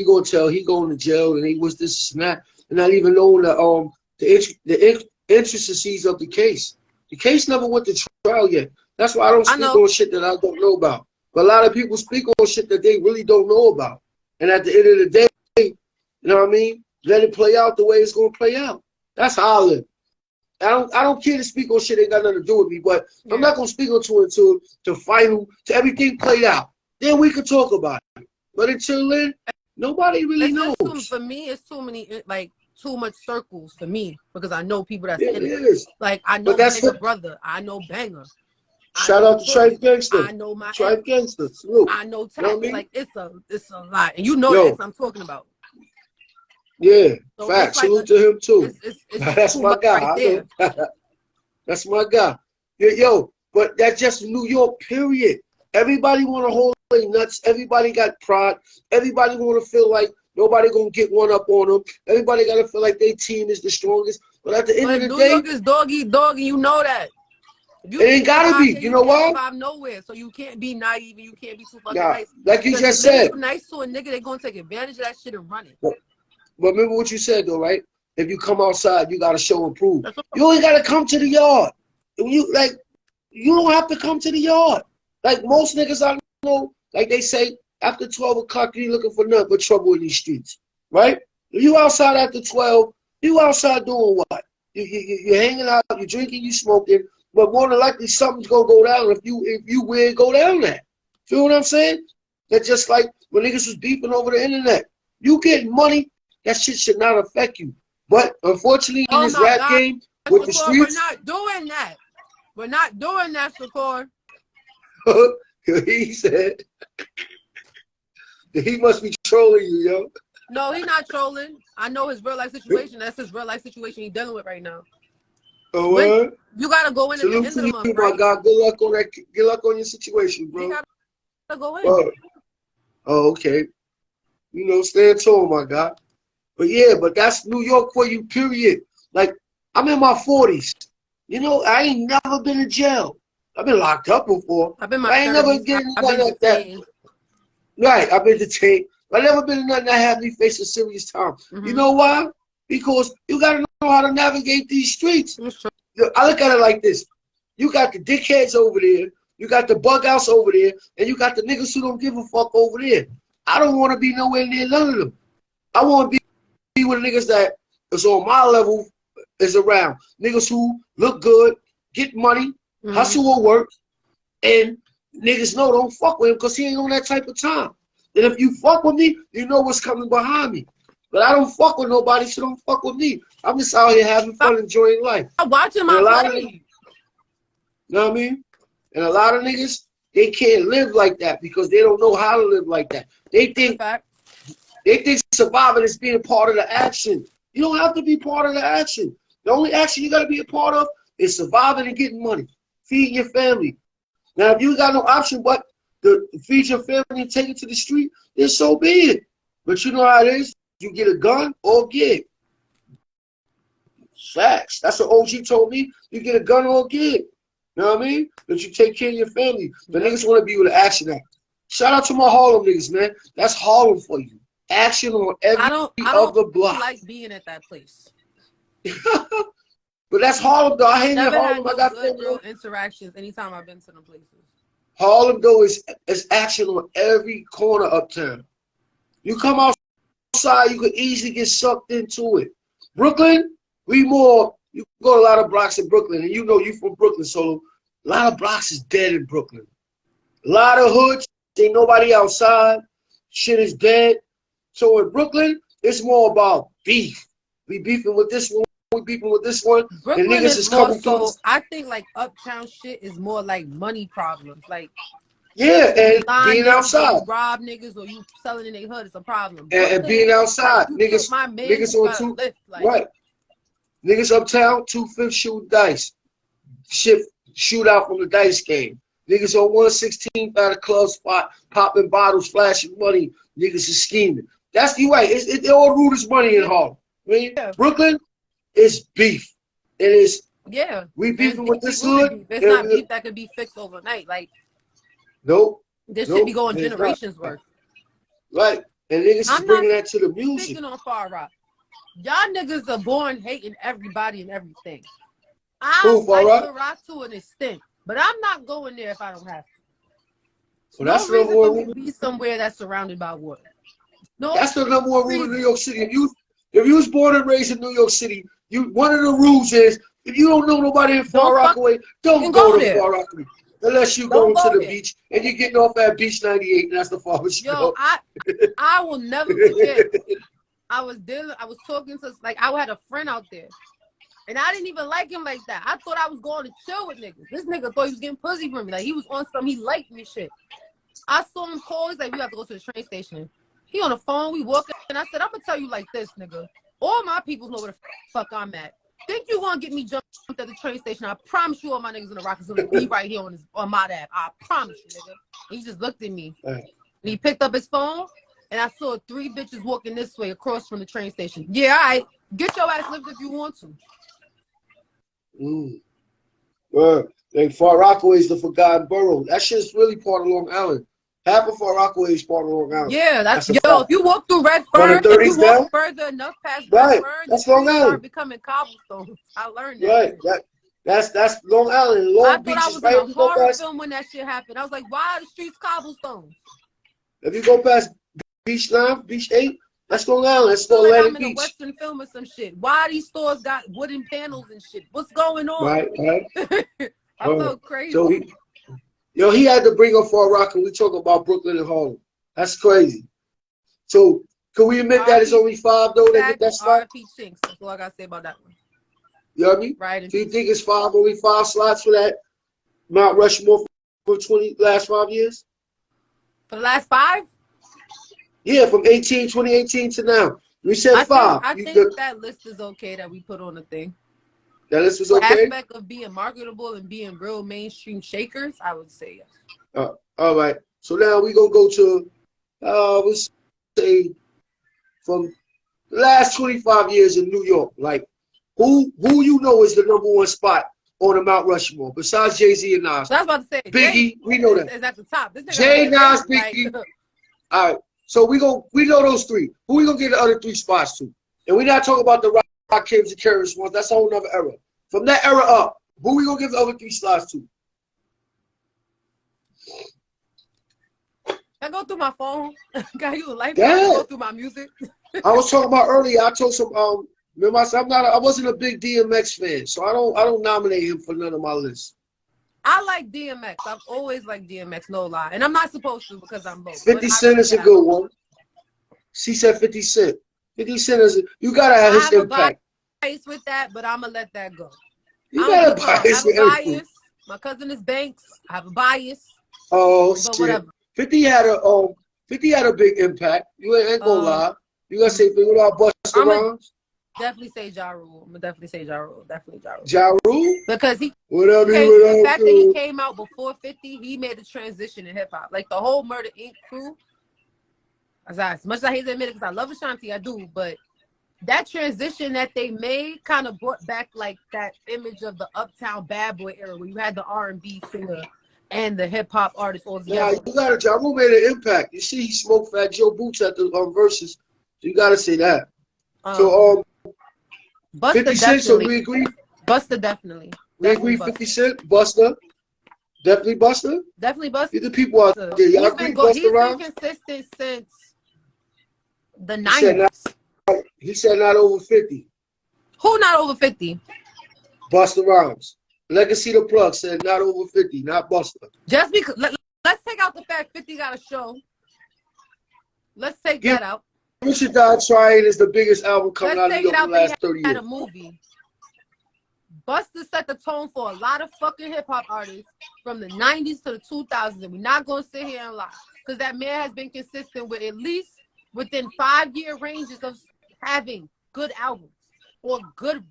going to jail and he was this and that, and not even knowing the intricacies of the case. The case never went to trial yet. That's why I don't speak on shit that I don't know about. But a lot of people speak on shit that they really don't know about. And at the end of the day, you know what I mean? Let it play out the way it's gonna play out. That's how I live. I don't care to speak on shit that ain't got nothing to do with me, but I'm not gonna speak on to final to everything played out. Then we can talk about it. But until then, nobody really knows. For me, it's too much circles for me because I know people that's in it. Like I know Banger brother, I know Banger. Shout out to Tribe Gangster. I know my Tribe Gangster. I know Tax. You know what I mean? Like it's a lot, and you know that's what I'm talking about. Yeah, so fact. Salute to him too. That's my guy. Right I know. That's my guy. Yo, but that's just New York. Period. Everybody want to hold their nuts. Everybody got pride. Everybody want to feel like nobody gonna get one up on them. Everybody gotta feel like their team is the strongest. But at the end of the day, New York is dog eat dog, and you know that. You It ain't gotta out be. here, You you know can't why? survive nowhere. So you can't be naive and you can't be too fucking Nah, nice. like you Because just the minute said. you're nice to a nigga, they're gonna take advantage of that shit and run it. But remember what you said though, right? If you come outside, you gotta show and prove. That's what, You ain't gotta come to the yard. You don't have to come to the yard. Like most niggas I know, like they say, after 12 o'clock, you ain't looking for nothing but trouble in these streets, right? If you outside after 12, you outside doing what? You're hanging out, you're drinking, you smoking, but more than likely something's gonna go down if you weird go down there. Feel what I'm saying? That's just like when niggas was beefing over the internet. You getting money, that shit should not affect you. But unfortunately, in oh this my rap God, game with the Shakur, we're streets, not doing that. We're not doing that, Shakur. he said he must be trolling you, yo. No, he's not trolling. I know his real life situation. That's his real life situation he's dealing with right now. Oh, When what? you gotta go in at the Salute end of to the you, month, my right? God. Good luck on that. Good luck on your situation, He bro. gotta go in. Okay. You know, stand tall, my God. But yeah, but that's New York for you, period. Like, I'm in my 40s. You know, I ain't never been in jail. I've been locked up before, I've been in but my I ain't never 30s. getting I've nothing been like that. detained. Right, I've been detained. But I never been in nothing that had me face a serious time. You Mm-hmm. know why? Because you got to know how to navigate these streets. It's true. I look at it like this. You got the dickheads over there, you got the bug outs over there, and you got the niggas who don't give a fuck over there. I don't want to be nowhere near none of them. I want to be with the niggas that is on my level is around. Niggas who look good, get money, Mm-hmm. hustle or work, and niggas know don't fuck with him because he ain't on that type of time. And if you fuck with me, you know what's coming behind me. But I don't fuck with nobody, so don't fuck with me. I'm just out here having fun, enjoying life. I'm watching And my a lot of niggas, play. you know what I mean? And a lot of niggas, they can't live like that because they don't know how to live like that. That's a fact. They think surviving is being part of the action. You don't have to be part of the action. The only action you got to be a part of is surviving and getting money, feeding your family. Now, if you got no option but to feed your family and take it to the street, then so be it. But you know how it is. You get a gun or a gig. Facts. That's what OG told me. You get a gun or a gig. You know what I mean? That you take care of your family. The Yep. niggas want to be with an action act. Shout out to my Harlem niggas, man. That's Harlem for you. Action on every I don't other block. like being at that place. But that's Harlem, though. I hate in Never had Harlem. I no got good family. real interactions anytime I've been to them places. Harlem, though, is action on every corner uptown. You come outside, you could easily get sucked into it. Brooklyn, you go to a lot of blocks in Brooklyn, and you know you from Brooklyn, so a lot of blocks is dead in Brooklyn. A lot of hoods, ain't nobody outside. Shit is dead. So in Brooklyn, it's more about beef. We beefing with this one, we beefing with this one, and Brooklyn niggas is is more coming through. so, I think like uptown shit is more like money problems. Like Yeah, if you and line being niggas or outside. you rob niggas or you selling in their hood, it's a problem. And Brooklyn being is like outside. you killed Niggas my man, niggas you on gotta two lift. Like right. Niggas uptown, 2/5 shoot dice. Shoot out from the dice game. Niggas on 116th at a club spot, popping bottles, flashing money. Niggas is scheming. That's you right. It all root is money in Harlem. I mean, yeah, Brooklyn is beef. It is yeah. we And it's beefing with deeply this rooted hood. beef. It's And not beef that could be fixed overnight. Like nope, this should be nope, going it's not. generations worth. Right. And niggas is I'm not bringing that to the music. speaking on Far Rock. Y'all niggas are born hating everybody and everything. I Who, Far like Rock? the Rock to an extent, but I'm not going there if I don't have to. Well, No that's the reason number for one me to rule. be somewhere that's surrounded by water. No That's the number one rule in New reason. York City. If you was born and raised in New York City, one of the rules is if you don't know nobody in Far Don't Rockaway, don't fucking go go to there. Far Rockaway. Unless you're Don't going to go the there. beach and you're getting off at Beach 98 and that's the farthest you Yo, go. I will never forget. I was talking to like I had a friend out there. And I didn't even like him like that. I thought I was going to chill with niggas. This nigga thought he was getting pussy from me. Like he was on some, he liked me shit. I saw him call. He's like, we have to go to the train station. He on the phone. We walking. And I said, I'm gonna tell you like this, nigga. All my people know where the fuck I'm at. Think you gonna get me jumped at the train station? I promise you, all my niggas in the rock is gonna be right here on my dab. I promise you, nigga. And he just looked at me. And he picked up his phone. And I saw 3 bitches walking this way across from the train station. Yeah, all right. Get your ass lifted if you want to. Mm. Like Far Rockaway is the forgotten borough. That shit's really part of Long Island. Half of Far Rockaway is part of Long Island. Yeah, that's a yo. fact. If you walk through From Redfern, the if you 30s walk down, further enough past right? Redfern, the That's Long streets Island. start becoming cobblestones. I learned that. Right. That's Long Island. I Long thought Beach I is was in right. a If you go horror past, film when that shit happened. I was like, why are the streets cobblestones? if you go past Beach 9, Beach 8, that's Long Island. That's I feel called like I'm Atlantic in a Beach. Western film or some shit. Why these stores got wooden panels and shit? What's going on? Right. I felt crazy. So he had to bring up Far Rock, and we talk about Brooklyn and Harlem. That's crazy. So can we admit that it's only 5 though that get that slot? RP Chinks. That's all I gotta say about that one. You know what I mean? Right. So you think it's only 5 slots for that Mount Rushmore for last 5 years? For the last 5? Yeah, from 2018 to now. We said 5. I think that list is okay that we put on the thing. That list was okay? The aspect of being marketable and being real mainstream shakers, I would say yes. All right. So now we gonna go to let's say from the last 25 years in New York, like who you know is the #1 spot on the Mount Rushmore besides Jay-Z and Nas? So I was about to say Biggie, Jay we know that. Is at the top. This Jay, Nas, Biggie. All right. So we know those 3. Who we gonna get the other 3 spots to? And we're not talking about the Rock Kids and Careless ones. That's a whole nother era. From that era up, who we gonna give the other 3 slots to? I go through my phone. Got you a life. Go through my music. I was talking about earlier. I told some remember I wasn't a big DMX fan, so I don't nominate him for none of my lists. I like DMX. I've always liked DMX, no lie. And I'm not supposed to because I'm both. 50 Cent is a good one. She said 50 Cent. 50 Cent is you gotta have his impact. I have a bias with that, but I'm gonna let that go. You got a bias with everything. My cousin is Banks. I have a bias. Oh shit. Whatever. 50 had a big impact. You ain't gonna lie. You gotta say what about Busta Rhymes? Definitely say Ja Rule. I'm gonna definitely say Ja Rule. Definitely Ja Rule. Ja Rule? Because the fact that he came out before 50, he made a transition in hip hop. Like the whole Murder Inc. crew. As much as I hate to admit it, because I love Ashanti, I do, but that transition that they made kind of brought back like that image of the Uptown Bad Boy era where you had the R&B singer and the hip hop artist all together. Yeah, you got it. Ja Rule made an impact. You see, he smoked Fat Joe Boots at the verses. So you gotta say that. So 50 Cent. So we agree. Busta definitely. We agree. 50 Cent. Busta. Definitely Busta. Definitely Busta. Get the people out there. Y'all agree? Busta Rhymes. He's been consistent since the 90s. He said not over 50. Who not over 50? Busta Rhymes. Legacy the Plug said not over 50, not Busta. Just because let's take out the fact 50 got a show. Let's take that out. Richard Died Trying is the biggest album coming out of New York in the last 30 years. Had a movie. Busta set the tone for a lot of fucking hip hop artists from the 90s to the 2000s, and we're not gonna sit here and lie, because that man has been consistent with at least within 5-year ranges of having good albums or good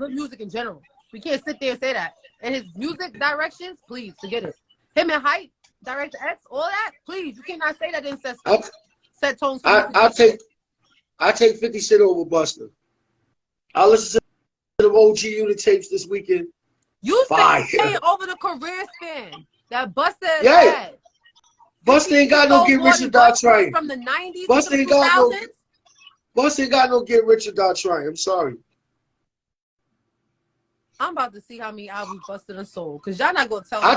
music in general. We can't sit there and say that. And his music directions, please forget it. Him and Hype, Director X, all that, please. You cannot say that didn't set tones for I take 50 Cent over Busta. I listen to the OG Unit tapes this weekend. You say over the career span that Busta had. Busta ain't got no Get Rich or Die Trying. From the 90s Busta to the 2000s. Busta ain't got no Get Rich or Die Trying. I'm sorry. I'm about to see how many albums Busta done sold, because y'all not gonna tell me. I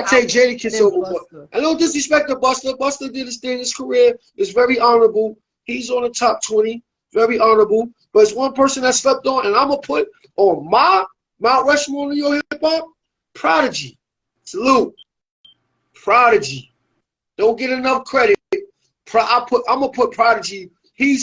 take Jadakiss over Busta. I don't disrespect the Busta. Busta did his thing in his career. It's very honorable. He's on the top 20. Very honorable. But it's one person that slept on, and I'm gonna put on my Mount Rushmore New York hip hop. Prodigy. Salute. Prodigy. Don't get enough credit. I'm gonna put Prodigy. I'm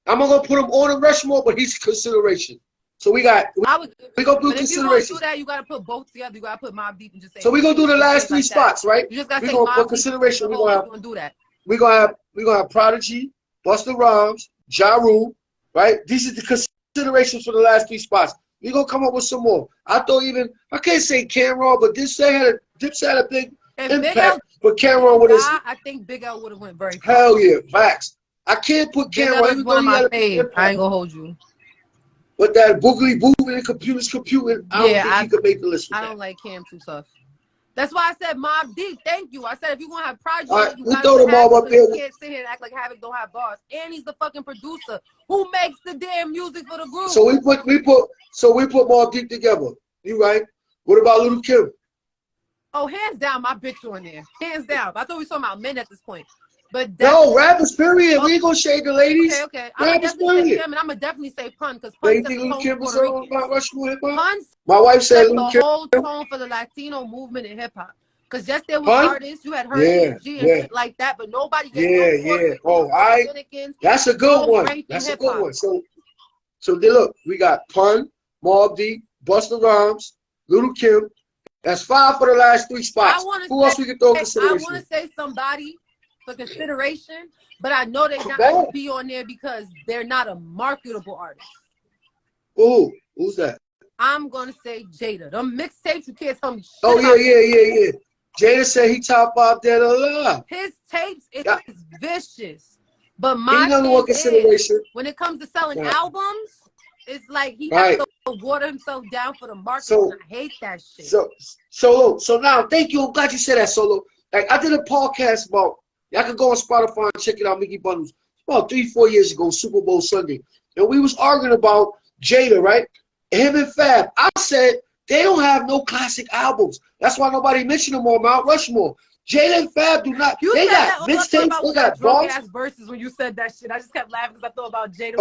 gonna put him on the Rushmore, but he's consideration. So we gonna do consideration. If you gonna do that, you gotta put both together. You gotta put Mobb Deep and just say. So we're gonna do the last 3 spots, right? You just gotta say Mobb Deep. Consideration. We're gonna do that. We're gonna have Prodigy, Busta Rhymes, Ja Rule, right? These are the considerations for the last 3 spots. We're gonna come up with some more. I can't say Cameron, but Dipset had a big impact. But Cameron with his, I think Big L would have went very far. Hell yeah, facts. I can't put Cameron. Big L is one of my faves. I ain't gonna hold you. But that boogly boogly and computers computing, I don't think he could make the list with I don't like Cam too tough. That's why I said Mob Deep. Thank you. I said if you're gonna have projects, right, you we gotta throw put them all Havoc, up there. you can't sit here and act like Havoc don't have bars. And he's the fucking producer who makes the damn music for the group. So we put Mob Deep together. You right? What about Little Kim? Oh, hands down, my bitch on there. Hands down. I thought we were talking about men at this point. But No, rappers, period. We ain't gonna shade the ladies. Okay. I'm gonna definitely say Kim, and I'm gonna definitely say Pun, because Pun set the Little tone Kim for was Puerto on Mount Rushmore hip hop? Pun My wife said Little the Kim. whole tone for the Latino movement in hip hop. Because yes, there was Pun? artists, you had her and shit like that, but nobody gave no Puerto Ricans, Oh, Dominicans, that's a good one. rank in That's a hip good hop. one. So they look, we got Pun, Mobb Deep, Busta Rhymes, Little Kim. That's 5 for the last 3 spots. Who else we can throw in consideration? I want to say somebody for consideration, but I know they're not going to be on there because they're not a marketable artist. Who's that? I'm going to say Jada. Them mixtapes, you can't tell me shit. Oh, yeah. Jada said he top 5 dead or alive. His tapes is vicious. But my thing is, when it comes to selling albums, it's like he has to water himself down for the market. And I hate that shit. So now, thank you. I'm glad you said that, Solo. Like, I did a podcast about, y'all can go on Spotify and check it out, Mickey Bundles. About 3-4 years ago, Super Bowl Sunday. And we was arguing about Jada, right? Him and Fab. I said, they don't have no classic albums. That's why nobody mentioned them on Mount Rushmore. Jada and Fab do not. They got mixtapes. They got drunk ass verses when you said that shit. I just kept laughing because I thought about Jada.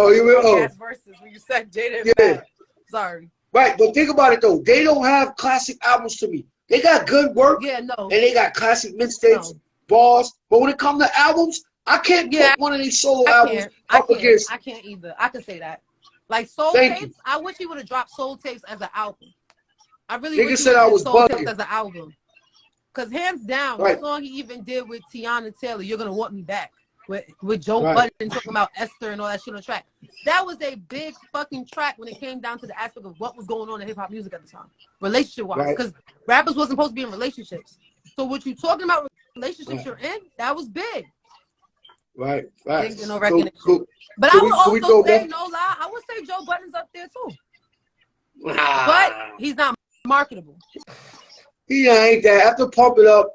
Ass verses when you said Jada and Fab. Sorry. Right, but think about it though. They don't have classic albums to me. They got good work. Yeah, no. And they got classic mixtapes, bars. But when it comes to albums, I can't put one of these solo albums up against. I can't either. I can say that. Like Soul Tapes, I wish he would have dropped Soul Tapes as an album. I really wish he would have dropped Soul Tapes as an album. Because hands down, the song he even did with Tiana Taylor, You're Gonna Want Me Back, with Joe Budden talking about Esther and all that shit on the track. That was a big fucking track when it came down to the aspect of what was going on in hip hop music at the time, relationship-wise. Because rappers wasn't supposed to be in relationships. So what you talking about relationships you're in, that was big. Right. Didn't get no recognition. But I would also say, no lie, I would say Joe Budden's up there too. But he's not marketable. He ain't that. After Pump It Up,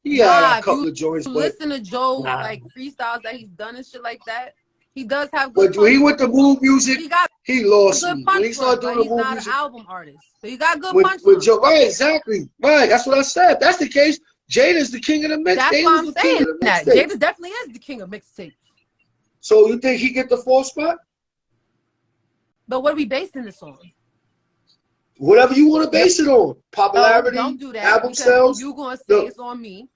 he had a couple of joints. Listen to Joe like freestyles that he's done and shit like that. He does have good. But when he went to Move Music, he lost me. When he started doing the Move Music, he's not an album artist. So he got good punch. With Joe, exactly. Right, that's what I said. If that's the case, Jada's the king of the mixtapes. That's why I'm saying that. Jada definitely is the king of mixtapes. So you think he get the 4th spot? But what are we basing this on? Whatever you want to base it on. Popularity, don't do that, album sales. You gonna say it's on me,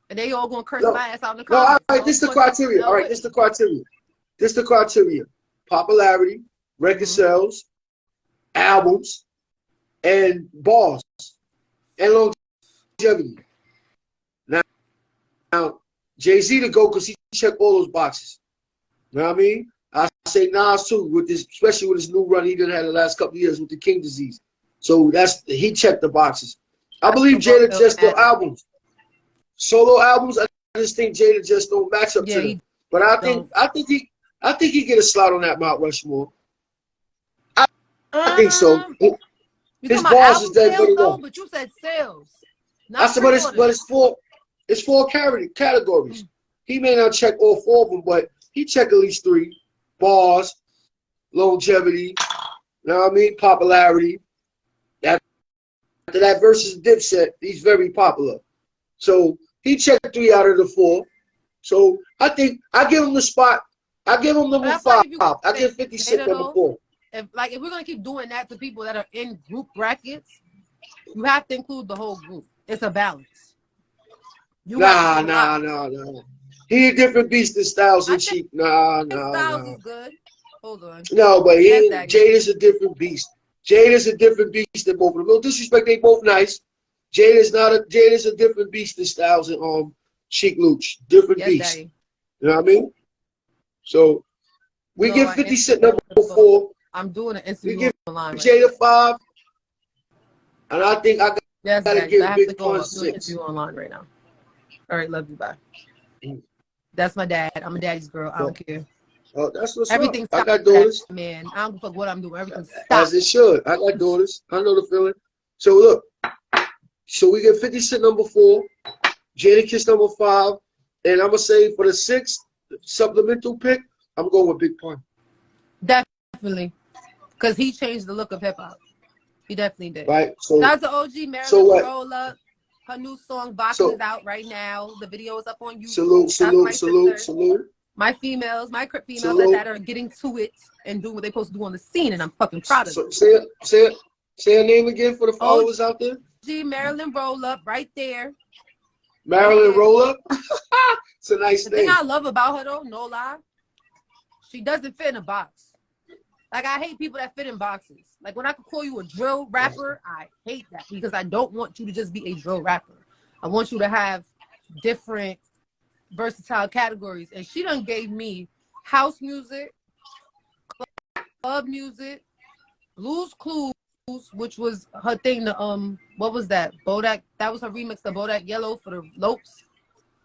and they all gonna curse my ass out in the comments. No, all right, this is the criteria. All right, this is the criteria. This is the criteria. Popularity, record sales, albums, and bars, and longevity. Now Jay-Z to go because he checked all those boxes. You know what I mean? I say Nas too, with this, especially with his new run he done had the last couple of years with the King disease. So he checked the boxes. I believe Jada just the albums. Solo albums, I just think Jada just don't match up to them. But I think he get a slot on that Mount Rushmore. I think so. His bars is that good enough. But you said sales. But it's 4 categories. He may not check all 4 of them, but he checked at least 3. Bars, longevity, you know what I mean? Popularity. After that versus Dipset, he's very popular. So he checked 3 out of the 4. So I think I give him the spot. I give him number 5. I give 50 Cent number 4. If we're gonna keep doing that to people that are in group brackets, you have to include the whole group. It's a balance. Nah. He a different beast than Styles and Cheek. Nah. Styles is good. Hold on. No, but Jada's a different beast. Jada's a different beast than both of them. No disrespect, they both nice. Jada's a different beast than Styles and Cheek Luch. Different beast. Daddy. You know what I mean? So we give 50 Cent number 4. I'm doing an Instagram we give online. Jada 5. And I think I gotta give Big Pun 6. Online right now. All right, love you, bye. That's my dad. I'm a daddy's girl. I don't care. Oh, that's what's up. Everything I stopped got for that daughters. man. I don't give a fuck what I'm doing. Everything As stopped. it should. I got daughters. I know the feeling. So look, so we get 50 Cent number 4, Jadakiss number 5, and I'm gonna say for the 6th supplemental pick, I'm going with Big Pun. Definitely, because he changed the look of hip hop. He definitely did. Right. So That's the OG so Marilyn what? Roll Up. Her new song Boxes So is out right now. The video is up on salute, YouTube. That's my sister. salute. My females, my crip females Salute. that are getting to it and doing what they're supposed to do on the scene, and I'm fucking proud of them. Say her name again for the followers out there. OG Marilyn Roll Up right there. Marilyn Roll Up. It's a nice The name. thing I love about her though, no lie, she doesn't fit in a box. Like I hate people that fit in boxes. Like when I could call you a drill rapper, I hate that because I don't want you to just be a drill rapper. I want you to have different versatile categories. And she done gave me house music, club music, Blues Clues, which was her thing. What was that? Bodak. That was her remix of Bodak Yellow for the Lopes.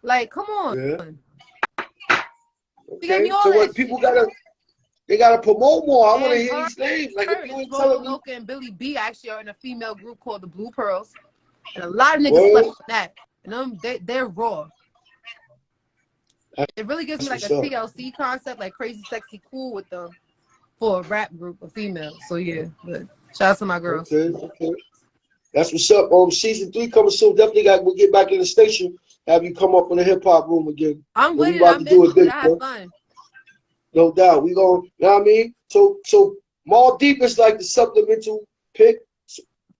Like, come on. Yeah. She gave me all so that what shit. people gotta promote more. I want to And hear these names. Like if you ain't Smoke telling me. Loca and Billy B actually are in a female group called the Blue Pearls. And a lot of niggas slept on that. And they're raw. It really gives me like a TLC concept, like Crazy Sexy Cool with them for a rap group of females. So yeah, but shout out to my girls. Okay. That's what's up. Season 3 coming soon. Definitely we'll get back in the station. Have you come up in the hip hop room again. I'm with it. I'm into it. I have fun. No doubt. We gonna, you know what I mean? So Mall Deep is like the supplemental pick.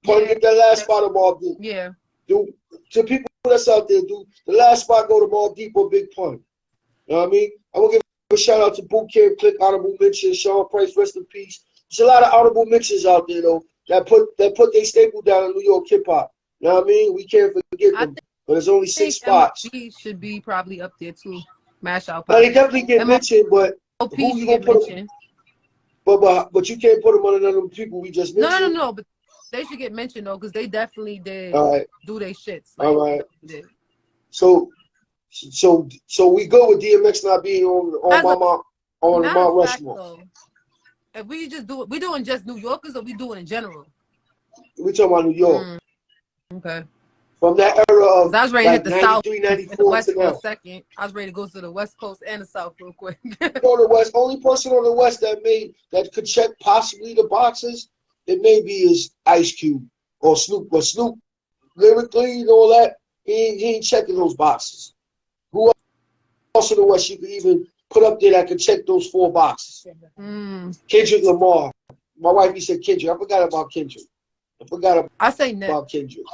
Probably get that last spot of Mall Deep. Yeah. To people that's out there, the last spot go to Mall Deep or Big Pun. You know what I mean? I'm gonna give a shout out to Boot Camp Click, honorable mention, Sean Price, rest in peace. There's a lot of honorable mentions out there though that put their staple down in New York hip hop. You know what I mean? We can't forget them. But there's only 6 spots. MOP should be probably up there too. Mash out. Now, they definitely get mentioned, but who you gonna put them? But you can't put them on none of them people we just mentioned. No. But they should get mentioned though, because they definitely did do their shits. Like, all right. So we go with DMX not being on Mount Rushmore. Though, if we just do it, we doing just New Yorkers or we doing in general? We talking about New York. Okay. From that era of I was ready to hit the 93, South 94 the West for now. a second. I was ready to go to the West Coast and the South real quick. Go to the West. Only person on the West that could check possibly the boxes, it may be is Ice Cube or Snoop. But Snoop, lyrically and all that, he ain't checking those boxes. Who else in the West you could even put up there that could check those 4 boxes? Kendrick Lamar. My wife, he said Kendrick. I forgot about Kendrick. I say Nip. About Kendrick.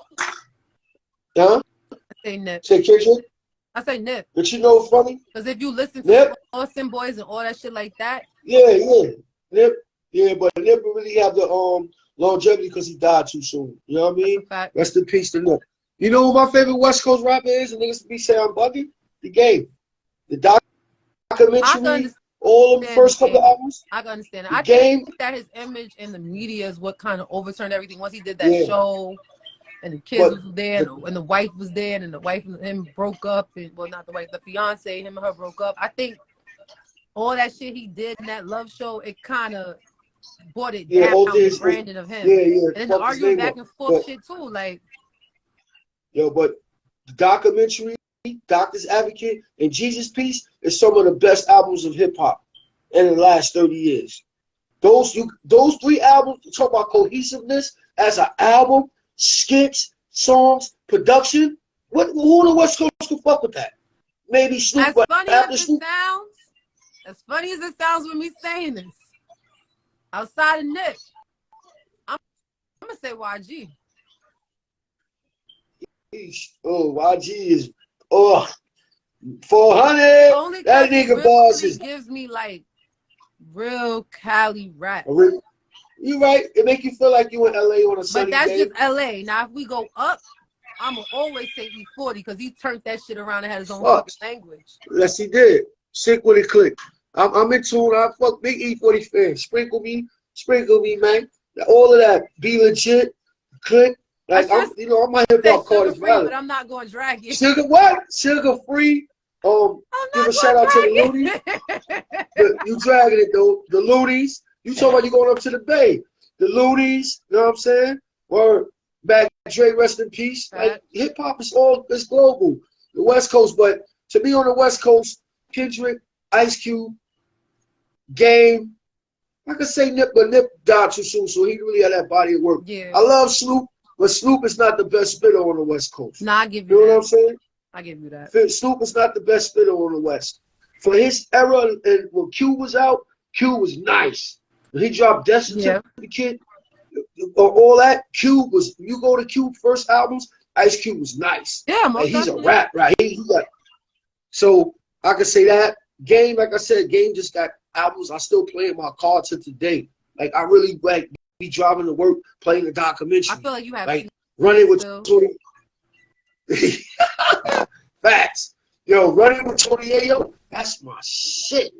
Huh? I say Nip. Say Kendrick? I say Nip. But you know what's funny? Because if you listen to Nip? Austin Boys and all that shit like that. Yeah. Nip. Yeah, but Nip really have the longevity because he died too soon. You know what I mean? Rest in peace to Nip. You know who my favorite West Coast rapper is? And niggas be saying I'm bugging? The Game. The documentary, all of the first couple of albums. I can understand it. I think that his image in the media is what kind of overturned everything. Once he did that show, and the kids was there, and the wife was there, and the wife and him broke up, and well, not the wife, the fiance, him and her broke up. I think all that shit he did in that love show, it kind of brought it down the branding of him. And then the arguing back and forth shit too, like. But the documentary, Doctor's Advocate, and Jesus Piece is some of the best albums of hip hop in the last 30 years. Those 3 albums talk about cohesiveness as an album, skits, songs, production. Who in the West Coast can fuck with that? Maybe Snoop. As funny as it sounds with me saying this, outside of Nick, I'm gonna say YG. Oh, YG is 400. That nigga boss is gives me like real Cali rap. You right? It make you feel like you in LA on a sunny day. But that's just LA. Now if we go up, I'ma always say E40 because he turned that shit around and had his own fucking language. Yes, he did. Sick with it, click. I'm in tune. I fuck big E40 fan. Sprinkle me, man. All of that. Be legit, click. Like I'm my hip hop card. But I'm not going to drag you. Sugar free. Give a shout out to the Looney. You dragging it though. The Loonies. You talking about you going up to the Bay. The Loonies, you know what I'm saying? Or back Dre, rest in peace. Like hip hop is it's global. The West Coast, but to be on the West Coast, Kendrick, Ice Cube, Game. I could say Nip, but Nip died too soon, so he really had that body of work. Yeah. I love Snoop, but Snoop is not the best spitter on the West Coast. Nah, I give you know that. What I'm saying? I give you that. Snoop is not the best spitter on the West. For his era, and when Q was out, Q was nice. When he dropped Destiny to the Kid, all that, Q was, you go to Q first albums, Ice Cube was nice. Yeah, most like, he's definitely. a rap, right? He got, so I could say that. Game, like I said, Game just got albums I still play in my car to today. Like, I really like be driving to work, playing the documentary. I feel like you have like running with 20. Facts. Yo, running with 28, yo, that's my shit.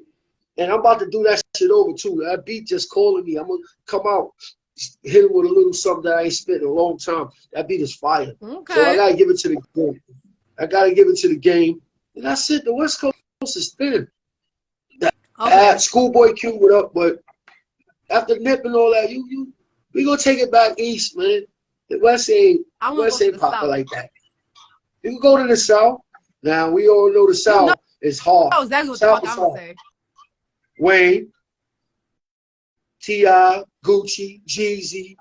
And I'm about to do that shit over too. That beat just calling me. I'm gonna come out, hit him with a little something that I ain't spit in a long time. That beat is fire. Okay. So I gotta give it to the game. I gotta give it to the game. And that's it. The West Coast is thin. Schoolboy Q, what up? But after Nip and all that, we gonna take it back east, man. The West ain't popping like that. You can go to the South. Now we all know the South is hard. Oh, exactly what the fuck I'm gonna say. Wayne, T.I., Gucci, Jeezy,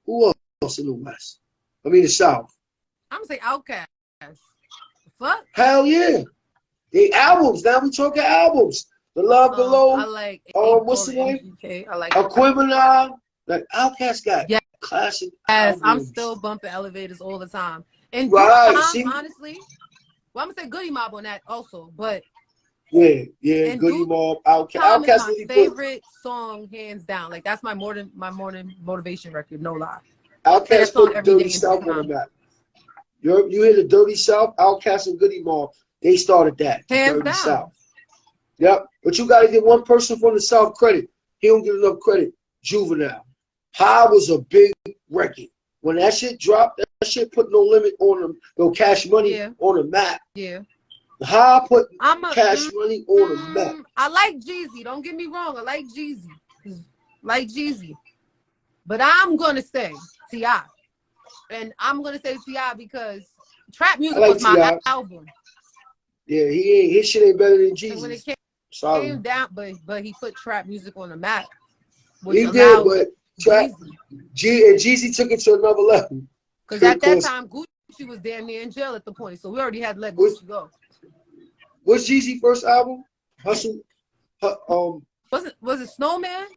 who else in the West? I mean the South. I'm gonna say Outkast. Fuck. Hell yeah. The albums. Now we talking albums. The Love Below. I like what's the name? I like Aquemini. Like Outkast got classic. Yes, albums. I'm still bumping Elevators all the time. And honestly, well, I'm gonna say Goody Mob on that also, but yeah, Goody Mob, Outkast. Outkast is my favorite song, hands down. Like that's my morning motivation record, no lie. Outkast put Dirty South on the map. You hear the Dirty South, Outkast and Goody Mob. They started that. Hands Dirty down. South. Yep. But you got to give one person from the South credit. He don't get enough credit. Juvenile. High was a big record. When that shit dropped, that shit put No Limit on them. No Cash Money on the map. Yeah. High put Cash Money on the map. I like Jeezy. Don't get me wrong. I like Jeezy. But I'm going to say T.I. And I'm going to say T.I. because Trap Music was my album. Yeah, his shit ain't better than Jeezy. When it came down, but he put Trap Music on the map. He did, but Jeezy took it to another level. Because at that time, Gucci was damn near in jail at the point, so we already had to let Gucci go. What's Jeezy's first album? Hustle. Was it Snowman?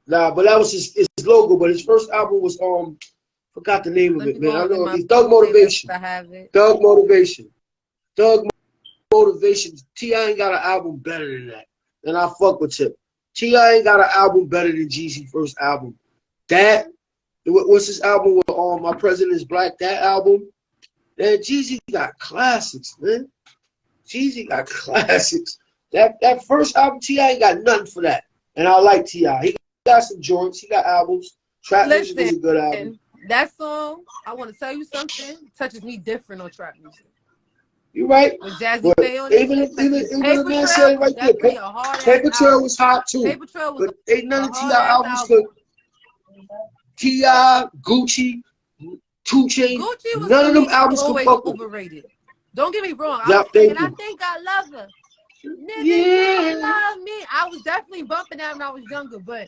Nah, but that was his logo. But his first album was forgot the name of it, man. I know it's Thug Motivation. I have it. Thug Motivation. T.I. ain't got an album better than that. And I fuck with Tip. T.I. ain't got an album better than Jeezy's first album. What's his album with My President is Black? That album. Man, Jeezy got classics, man. Jeezy got classics. That first album, T.I. ain't got nothing for that. And I like T.I. He got some joints. He got albums. Trap Music is a good album. That song, I want to tell you something, touches me different on Trap Music. You're right. With Jazzy Faye on it. Even the man said right there, Paper Trail was hot too. Paper Trail was but ain't none of T.I. albums good. T.I., Gucci, 2 Chainz, none of them albums can fuck with. Overrated. Don't get me wrong. I think I love her. Nigga, love me. I was definitely bumping that when I was younger, but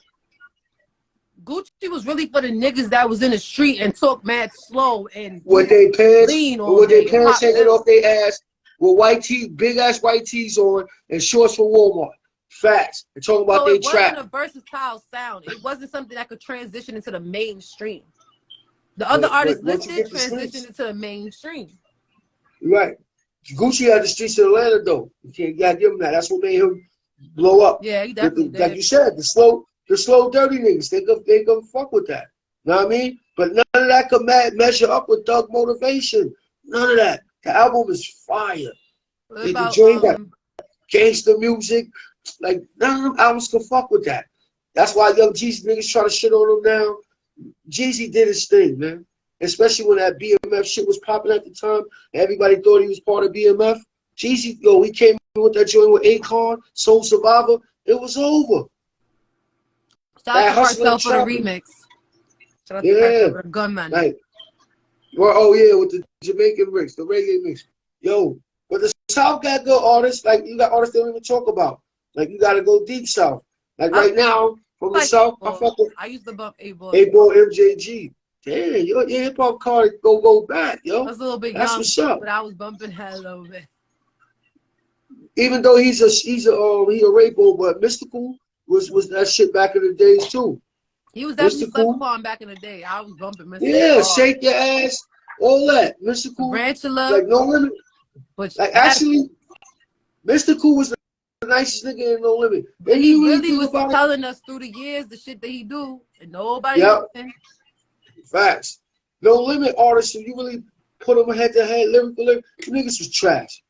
Gucci was really for the niggas that was in the street and talk mad slow and with their pants hanging off their ass, with big ass white tees on and shorts for Walmart. Facts. They're talking about their trap. It wasn't a versatile sound. It wasn't something that could transition into the mainstream. The other artists listed transitioned into the mainstream. You're right. Gucci had the streets of Atlanta though. You gotta give him that. That's what made him blow up. Yeah, he definitely did. Like you said, the slow dirty niggas, they gonna fuck with that. You know what I mean? But none of that could measure up with Thug Motivation. None of that. The album is fire. The joint got gangster music. Like none of them albums can fuck with that. That's why young Jeezy niggas try to shit on him now. Jeezy did his thing, man. Especially when that BMF shit was popping at the time. Everybody thought he was part of BMF. Jeezy, he came with that joint with Akon, Soul Survivor, it was over. Shout That out to hustling Cartel for the trapping. remix. Shout out to Yeah. Cartel for the Gunman. Like, well, oh yeah, with the Jamaican mix, the reggae mix. Yo, but the South got good artists. Like, you got artists they don't even talk about. Like, you got to go deep South. Like, right now, from the like South, I fuck with I used to bump A-Boy. A-Boy MJG. Damn, your hip-hop card go back, yo. I was a little bit That's young, what's up. but I was bumping that a little bit. Even though he a rapo, but Mystical was that shit back in the days too. He was definitely Mystical. slept upon back in the day. I was bumping Mystical. Yeah, hard. Shake Your Ass, all that. Mystical, Tarantula, like No Limit. But like actually, Mystical was the nicest nigga in No Limit. But And he you really was about telling us through the years the shit that he do, and nobody listened. Facts. No Limit artists, if you really put them head to head, lyrical, niggas was trash.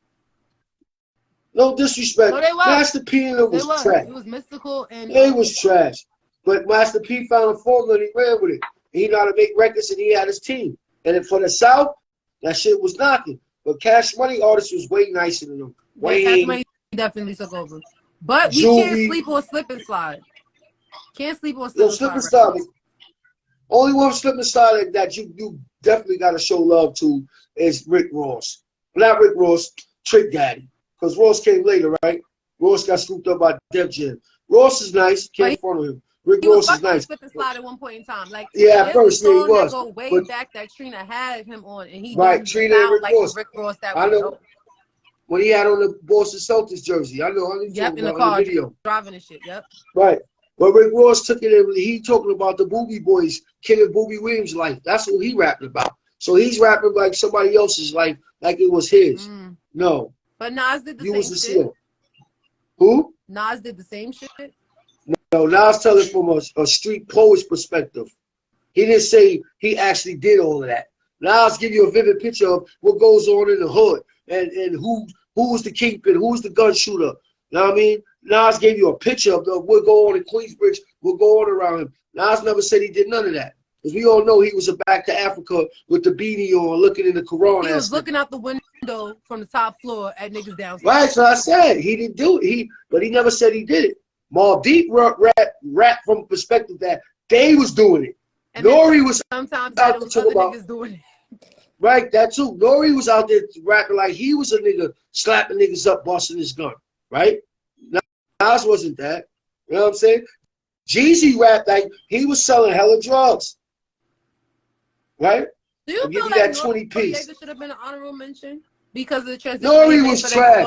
No disrespect. No, they was. Master P and them was trash. It was Mystical and they was trash. But Master P found a formula and he ran with it. He knew how to make records and he had his team. And then for the South, that shit was knocking. But Cash Money artists was way nicer than them. Yeah, Cash Money definitely took over. But we can't sleep on Slip and Slide. Can't sleep on Slip and Slide. Only one Slip and Slide that you definitely got to show love to is Rick Ross. Not Rick Ross, Trick Daddy. Because Ross came later, right? Ross got scooped up by Def Jam. Ross is nice. Can't front of him. Rick Ross is nice. Slip and Slide at one point in time. Like, yeah, at first, yeah, he was. Go way back that Trina had him on, and he right, Trina and Rick like Ross. Rick Ross that I know. When he had on the Boston Celtics jersey. I know. Yep, in the car, video. driving and shit, yep. Right. But Rick Ross took it in. He talking about the Boobie Boys killing Boobie Williams' life. That's what he rapping about. So he's rapping like somebody else's life, like it was his. No. But Nas did the same shit. Who? Nas did the same shit. No, Nas telling from a street poet's perspective. He didn't say he actually did all of that. Nas give you a vivid picture of what goes on in the hood and who was the kingpin, who was the gun shooter. You know what I mean? Nas gave you a picture of what go on in Queensbridge, what go on around him. Nas never said he did none of that. Because we all know he was back to Africa with the beanie on, looking in the Quran. He was looking out the window from the top floor at niggas downstairs. Right, so I said he didn't do it. But he never said he did it. Mobb Deep rap from the perspective that they was doing it. And Nori was sometimes out there talking about niggas doing it. Right, that too. Nori was out there rapping like he was a nigga slapping niggas up, busting his gun. Right? Nas wasn't that. You know what I'm saying? Jeezy rapped like he was selling hella drugs. Right? Do you feel like that 20 piece should have been an honorable mention because of the transition? Nori was trash.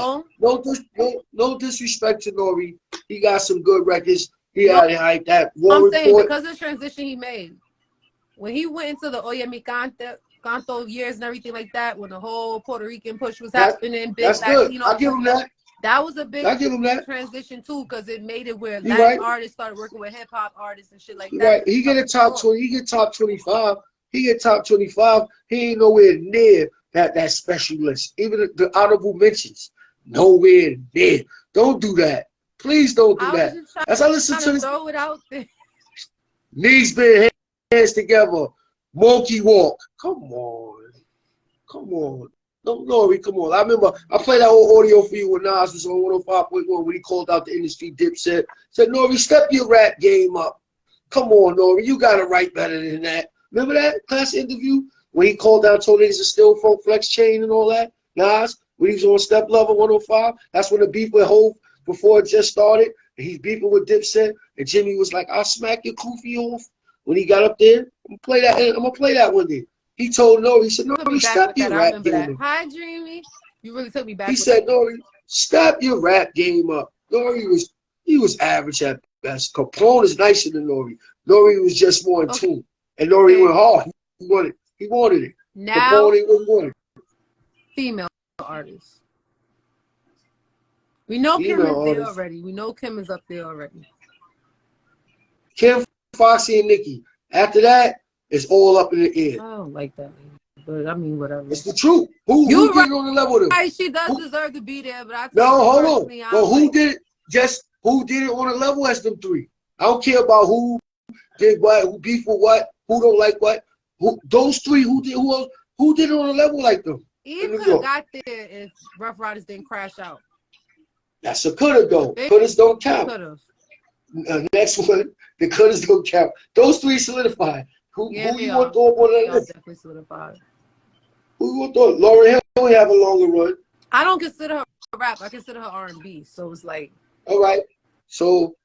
No disrespect to Nori. He got some good records. He had like that War I'm saying Report. Because of the transition he made. When he went into the Oye Mi Canto years and everything like that, when the whole Puerto Rican push was happening, big Latino. I give him that. That was a big transition too, because it made it where Latin artists started working with hip hop artists and shit like that. Right. He get a top 20. He get top 25. He get top 25. He ain't nowhere near that special list. Even the honorable mentions, nowhere near. Don't do that. Please don't do that. As I listen to this, throw it out there. Knees bend, hands together, monkey walk. Come on. No, Nori, come on. I remember I played that whole audio for you when Nas was on 105.1 when he called out the industry Dipset. Said, Nori, step your rap game up. Come on, Nori, you got to write better than that. Remember that class interview when he called out, told niggas to steal Funk Flex Chain and all that? Nas, when he was on Step Level 105, that's when the beef with Hov before it just started. And he's beefing with Dipset. And Jimmy was like, I'll smack your koofy off. When he got up there, I'm gonna play that one day. He told Nori, he said, Nori, step your rap game up. Hi, Dreamy. You really took me back. He said, Nori, step your rap game up. Nori was average at best. Capone is nicer than Nori. Nori was just more in tune. And Nori went hard. He wanted it. Now, Capone wasn't wanted. Female artists. We know Kim is there already. We know Kim is up there already. Kim, Foxy, and Nicki. After that, it's all up in the air. I don't like that lady. But I mean, whatever. It's the truth. Who did it on the level with him? Right, she does deserve to be there, but hold on. But who did it on a level as them three? I don't care about who did what, who beef with what, who don't like what. Those three, who did it on a level like them? He could have got there if Rough Riders didn't crash out. That's a coulda though. Big Couldas don't count. coulda. Next one, the couldas don't count. Those three solidified. Who you want to throw up on that list? Definitely solidified. Who you want to throw? Lauryn Hill will have a longer run. I don't consider her rap. I consider her R&B. So it's like. All right. So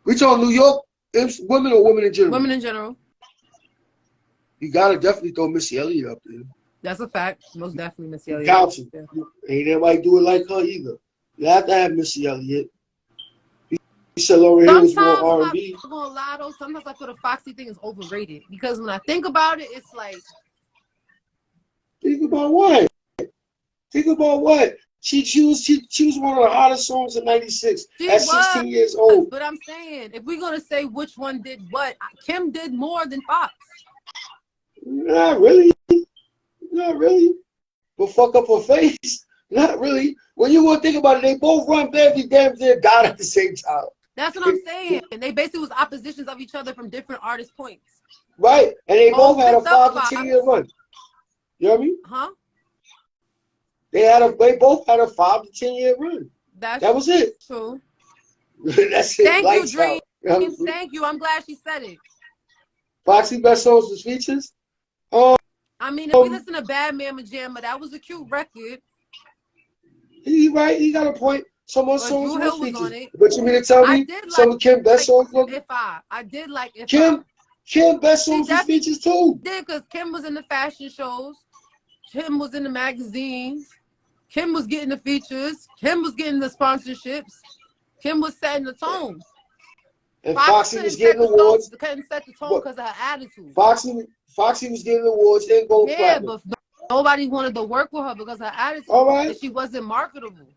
we talking New York women or women in general? Women in general. You gotta definitely throw Missy Elliott up there. That's a fact. Most definitely Missy Elliott. Got to. Yeah. Ain't everybody do it like her either. You have to have Missy Elliott. You said Lauryn Hill was more R&B. I'm not gonna lie though. Sometimes I feel the Foxy thing is overrated because when I think about it, it's like. Think about what? Think about what? She was one of the hottest songs in '96 at 16 years old. But I'm saying, if we're gonna say which one did what, Kim did more than Fox. Not really. Not really. But fuck up her face. Not really. When you want to think about it, they both run every damn thing God at the same time. That's what I'm saying. And they basically was oppositions of each other from different artist points. Right. And they both had a 5 to 10 year run. You know what I mean? Huh? They both had a 5 to 10 year run. That was it. True. That's it. Thank you, Dream. Thank you. I'm glad she said it. Foxy best songs was features. I mean, if we listen to Bad Mama Jamma, that was a cute record. He right. He got a point. Some of songs was features. on it. But you mean to tell me some of Kim best songs was I did like If Kim best songs was features too. Did because Kim was in the fashion shows. Kim was in the magazines. Kim was getting the features. Kim was getting the sponsorships. Kim was setting the tone. And Foxy was getting awards. Couldn't set the tone because of her attitude. Foxy was getting awards and gold platinum. But nobody wanted to work with her because of her attitude. All right. And she wasn't marketable.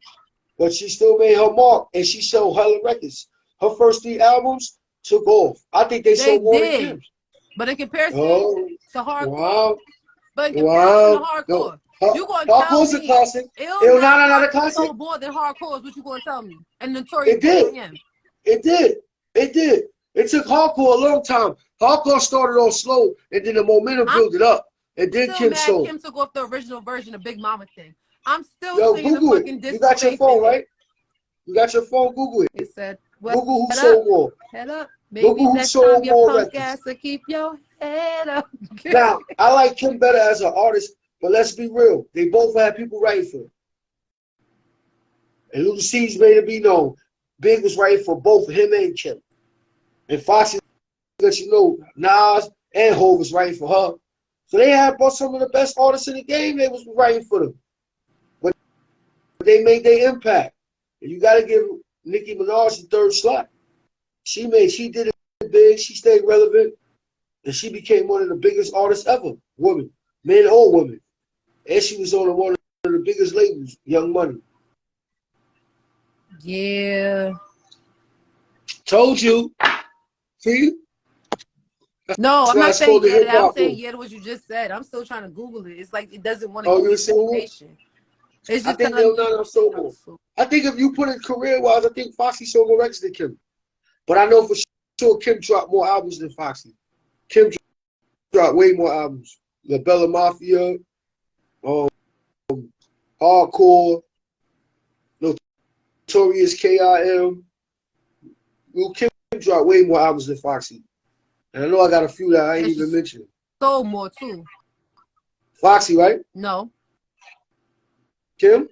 But she still made her mark, and she sold hella records. Her first 3 albums took off. I think they sold more than Kim's. But in comparison to hardcore, wow. But in comparison to hardcore, you gonna tell Hardcore's me a classic. not a classic. Sold more than hardcore is what you gonna tell me? And Notorious. It did. It took hardcore a long time. Hardcore started off slow, and then the momentum built it up. And then Kim sold. Kim took off the original version of Big Mama thing. I'm still singing Google the fucking it. You got your phone, right? You got your phone. Google it. It said, Google who sold more. Head up. Maybe Google who sold more records. So keep your head up. Now, I like Kim better as an artist, but let's be real. They both had people writing for them. And Little C's made it be known. Big was writing for both him and Kim. And Foxy let you know Nas and Hov was writing for her. So they had both some of the best artists in the game. They was writing for them. But they made their impact. And you got to give Nicki Minaj the 3rd slot. She did it big. She stayed relevant. And she became one of the biggest artists ever. Women. Men or women. And she was on one of the biggest labels, Young Money. Yeah. Told you. See? No, I'm not saying yeah. I'm saying yeah to what you just said. I'm still trying to Google it. It's like it doesn't want to give me information. It's just I think Lil sold more. I think if you put it career-wise, I think Foxy sold more records than Kim. But I know for sure Kim dropped more albums than Foxy. Kim dropped way more albums. La Bella Mafia, Hardcore, Notorious K.I.M. Kim dropped way more albums than Foxy. And I know I got a few that I ain't even mentioned. Sold more too. Foxy, right? No. Kim?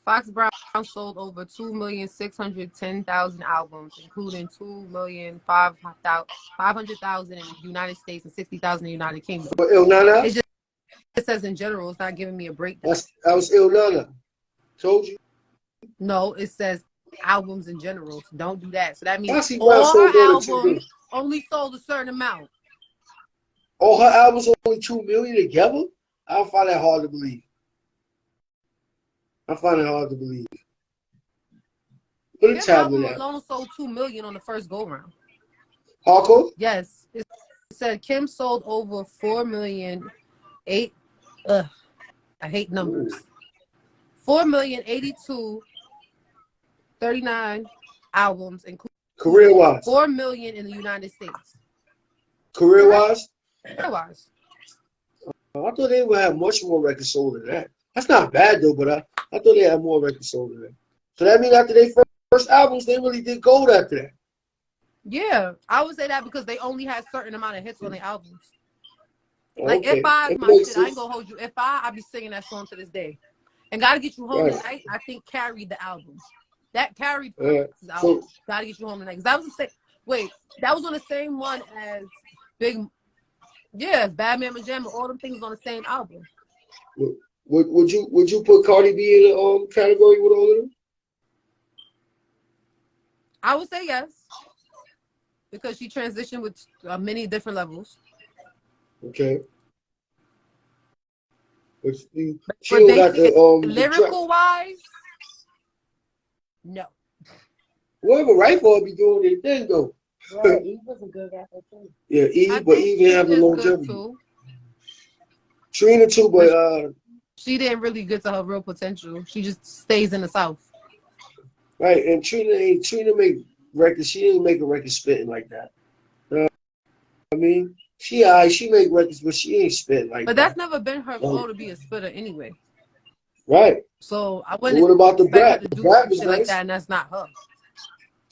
Fox Brown sold over 2,610,000 albums, including 2,500,000 in the United States and 60,000 in the United Kingdom. But Il Nana? It says in general. It's not giving me a breakdown. That was Il Nana. Told you. No, it says albums in general. So don't do that. So that means Foxy all her albums only sold a certain amount. All her albums only 2 million together? I find that hard to believe. Put a tablet out. Alone sold 2 million on the first go round. Hardcore? Yes. It said Kim sold over 4 million. I hate numbers. 4,082,39 albums, including career-wise. 4 million in the United States. Career-wise? Career-wise. I thought they would have much more records sold than that. That's not bad though, but I thought they had more records sold than that. So that means after their first albums, they really did gold after that. Yeah, I would say that because they only had certain amount of hits on their albums. Like Okay. If I is It my makes shit, I sense. ain't gonna hold you. If I be singing that song to this day. And Gotta Get You Home Right. Tonight, I think carried the album. That carried Yeah. Prince's album. Gotta Get You Home Tonight. Because that was the same. Wait, that was on the same one as Big. Yeah, Bad Man Majam. All them things on the same album. Would you put Cardi B in the category with all of them? I would say yes. Because she transitioned with many different levels. Okay. But she But don't they got the lyrical wise, no. whoever Rifle be doing their thing though. Yeah, Eve was a good rapper too. Yeah, I Eve, but think Eve didn't have the Trina's good longevity. too. Trina too, but she didn't really get to her real potential. She just stays in the South. right, and Trina make records. She didn't make a record spitting like that. I mean, she make records, but she ain't spitting like but that. That's never been her flow to be a spitter anyway. Right. So I So wouldn't what about the expect her Brat? to The do Brat some was shit nice. like that, and that's not her.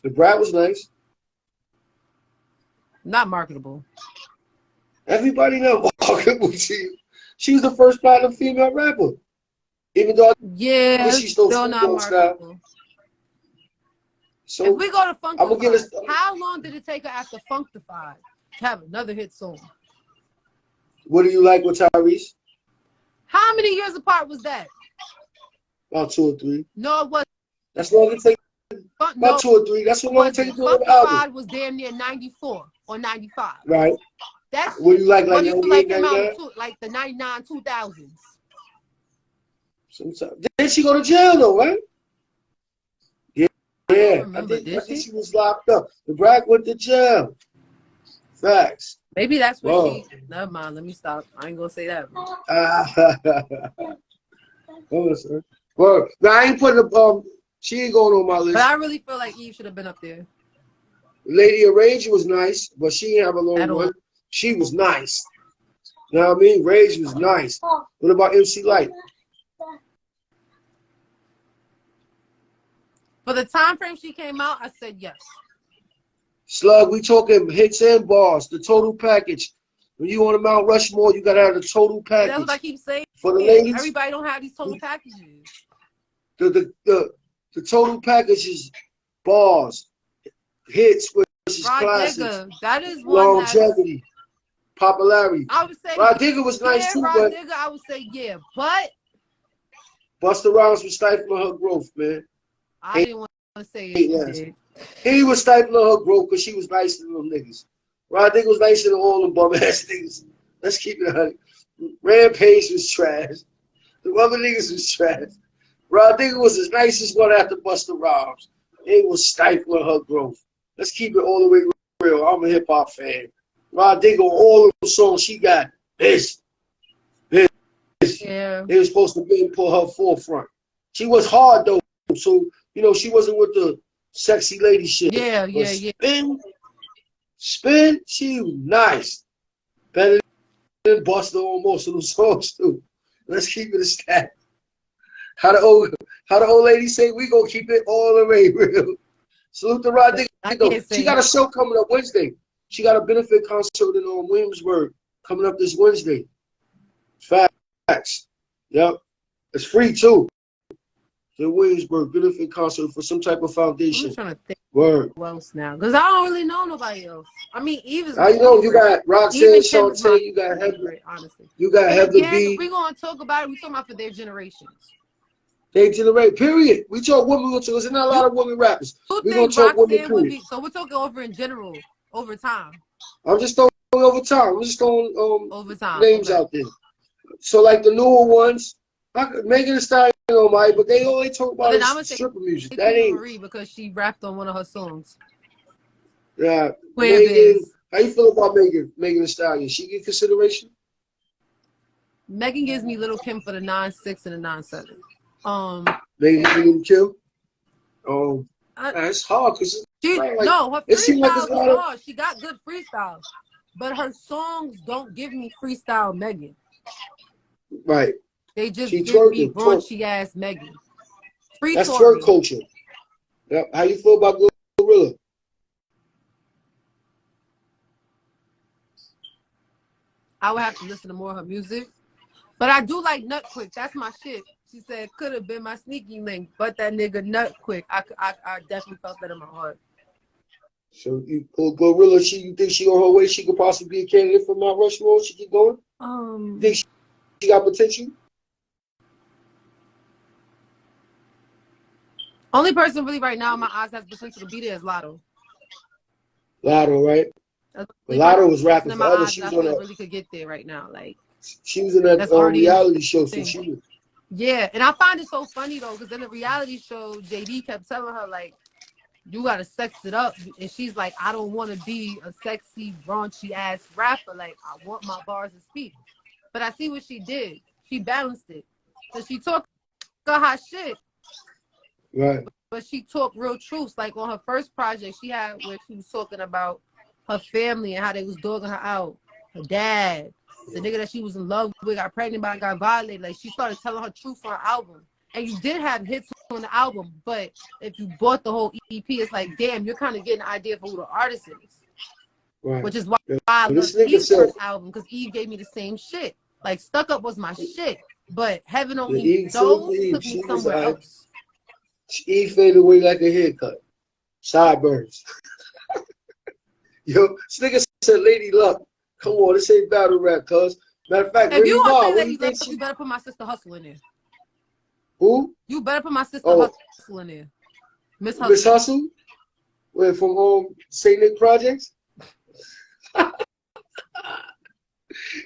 The Brat was nice. Not marketable. Everybody know marketable. She was the first platinum female rapper. Even though Yeah, she stole still Snoop not Dogg style. marketable. So If we go to I'm gonna give Funkified, it. how long did it take her after Funkified to have another hit song? What do you like with Tyrese? How many years apart was that? About 2 or 3. No, it wasn't. That's long it takes. About No, 2 or 3. That's what long it takes to do an album. Funkified was damn near 94 or 95. Right. That's What do you like? what do you 98, like came out 99? like the 99, 2000s. Sometimes. Then she go to jail though, right? Yeah. I think she was locked up. The Brat went to jail. Facts. Maybe that's what she. Never mind. Let me stop. I ain't gonna say that. Well, I ain't putting she ain't going on my list. But I really feel like Eve should have been up there. Lady of Rage was nice, but she didn't have a long one. She was nice. You know what I mean? Rage was nice. What about MC Light? For the time frame she came out, I said yes. Slug, we talking hits and bars, the total package. When you on a Mount Rushmore, you gotta have the total package. That's what I keep saying. For the ladies, everybody don't have these total packages. The total package is bars, hits versus classics. Digger, that is one longevity, popularity. I would say Rod Digger was nice too, Rod but Digger, I would say yeah, but Busta Rhymes was stifling her growth, man. I didn't want to say it. He was stifling her growth because she was nicer than them niggas. Rod Digger was nicer than all them bum ass niggas. Let's keep it 100. Rampage was trash. The other niggas was trash. Rod Digger was the nicest one after Busta Rhymes. He was stifling her growth. Let's keep it all the way real. I'm a hip hop fan. Rod Digger, all of the songs she got, this. Yeah. They were supposed to be put her forefront. She was hard though, so she wasn't with the sexy lady shit. Yeah. Spin, she was nice. Better than Busta on most of them songs too. Let's keep it a stat. How the old lady say, we gonna keep it all the way real. Salute to Rod Digger. She got a show coming up Wednesday. She got a benefit concert in Williamsburg coming up this Wednesday. Facts. Yep. It's free too. The Williamsburg benefit concert for some type of foundation. I'm trying to think who else now, because I don't really know nobody else. I mean, Eve is. How you know? You got Roxanne, Shantae, you got Heather. Honestly, you got Heather B. We're gonna talk about it. We're talking about for their generations. They generate. Period. We talk women. There's not a lot of women rappers. We're gonna talk women. Period. So we're talking over in general, over time. I'm just throwing over time. I'm just throwing over time names out there. So like the newer ones, Megan Thee Stallion, but they only talk about stripper music. That ain't Marie because she rapped on one of her songs. Yeah. Megan, how you feel about Megan Thee Stallion? She get consideration? Megan gives me Little Kim for the 9-6 and the 9-7. Megan Kim? It's hard because her freestyle is hard. She got good freestyle, but her songs don't give me freestyle Megan. Right. They just give me raunchy ass Megan. That's twerk culture. Yeah. How you feel about Gorilla? I would have to listen to more of her music. But I do like Nut Quick. That's my shit. She said could have been my sneaky link, but that nigga Nut Quick. I definitely felt that in my heart. So you Gorilla, you think she on her way? She could possibly be a candidate for Mount Rushmore? She keep going? You think she got potential? Only person really right now in my eyes has potential to be there is Lotto. Lotto, right? But Lotto was rapping in my forever. eyes She was I on feel that. really could get there right now. Like She was in that that's already reality show. So she was. Yeah, and I find it so funny though, because in the reality show, JD kept telling her like, "You gotta sex it up," and she's like, "I don't want to be a sexy, raunchy ass rapper. Like, I want my bars to speak." But I see what she did. She balanced it. So she talked hot shit, Right. but she talked real truths. Like on her first project, she had where she was talking about her family and how they was dogging her out. Her dad, the nigga that she was in love with, got pregnant by and got violated. Like she started telling her truth on her album. And you did have hits on the album, but if you bought the whole EP, it's like, damn, you're kind of getting an idea for who the artist is. Right. Which is why I love Eve's first album, because Eve gave me the same shit. Like Stuck Up was my shit, but Heaven Only Knows took me somewhere else. Eve faded away like a haircut. Sideburns. Yo, this nigga said Lady Luck. Come on, this ain't battle rap, cuz. Matter of fact, if you want to say Lady Lady Luck, you better put my sister Hustle in there. Who? You better put my sister Hustle in there. Miss Hustle. Miss Hustle? Wait, from St. Nick Projects?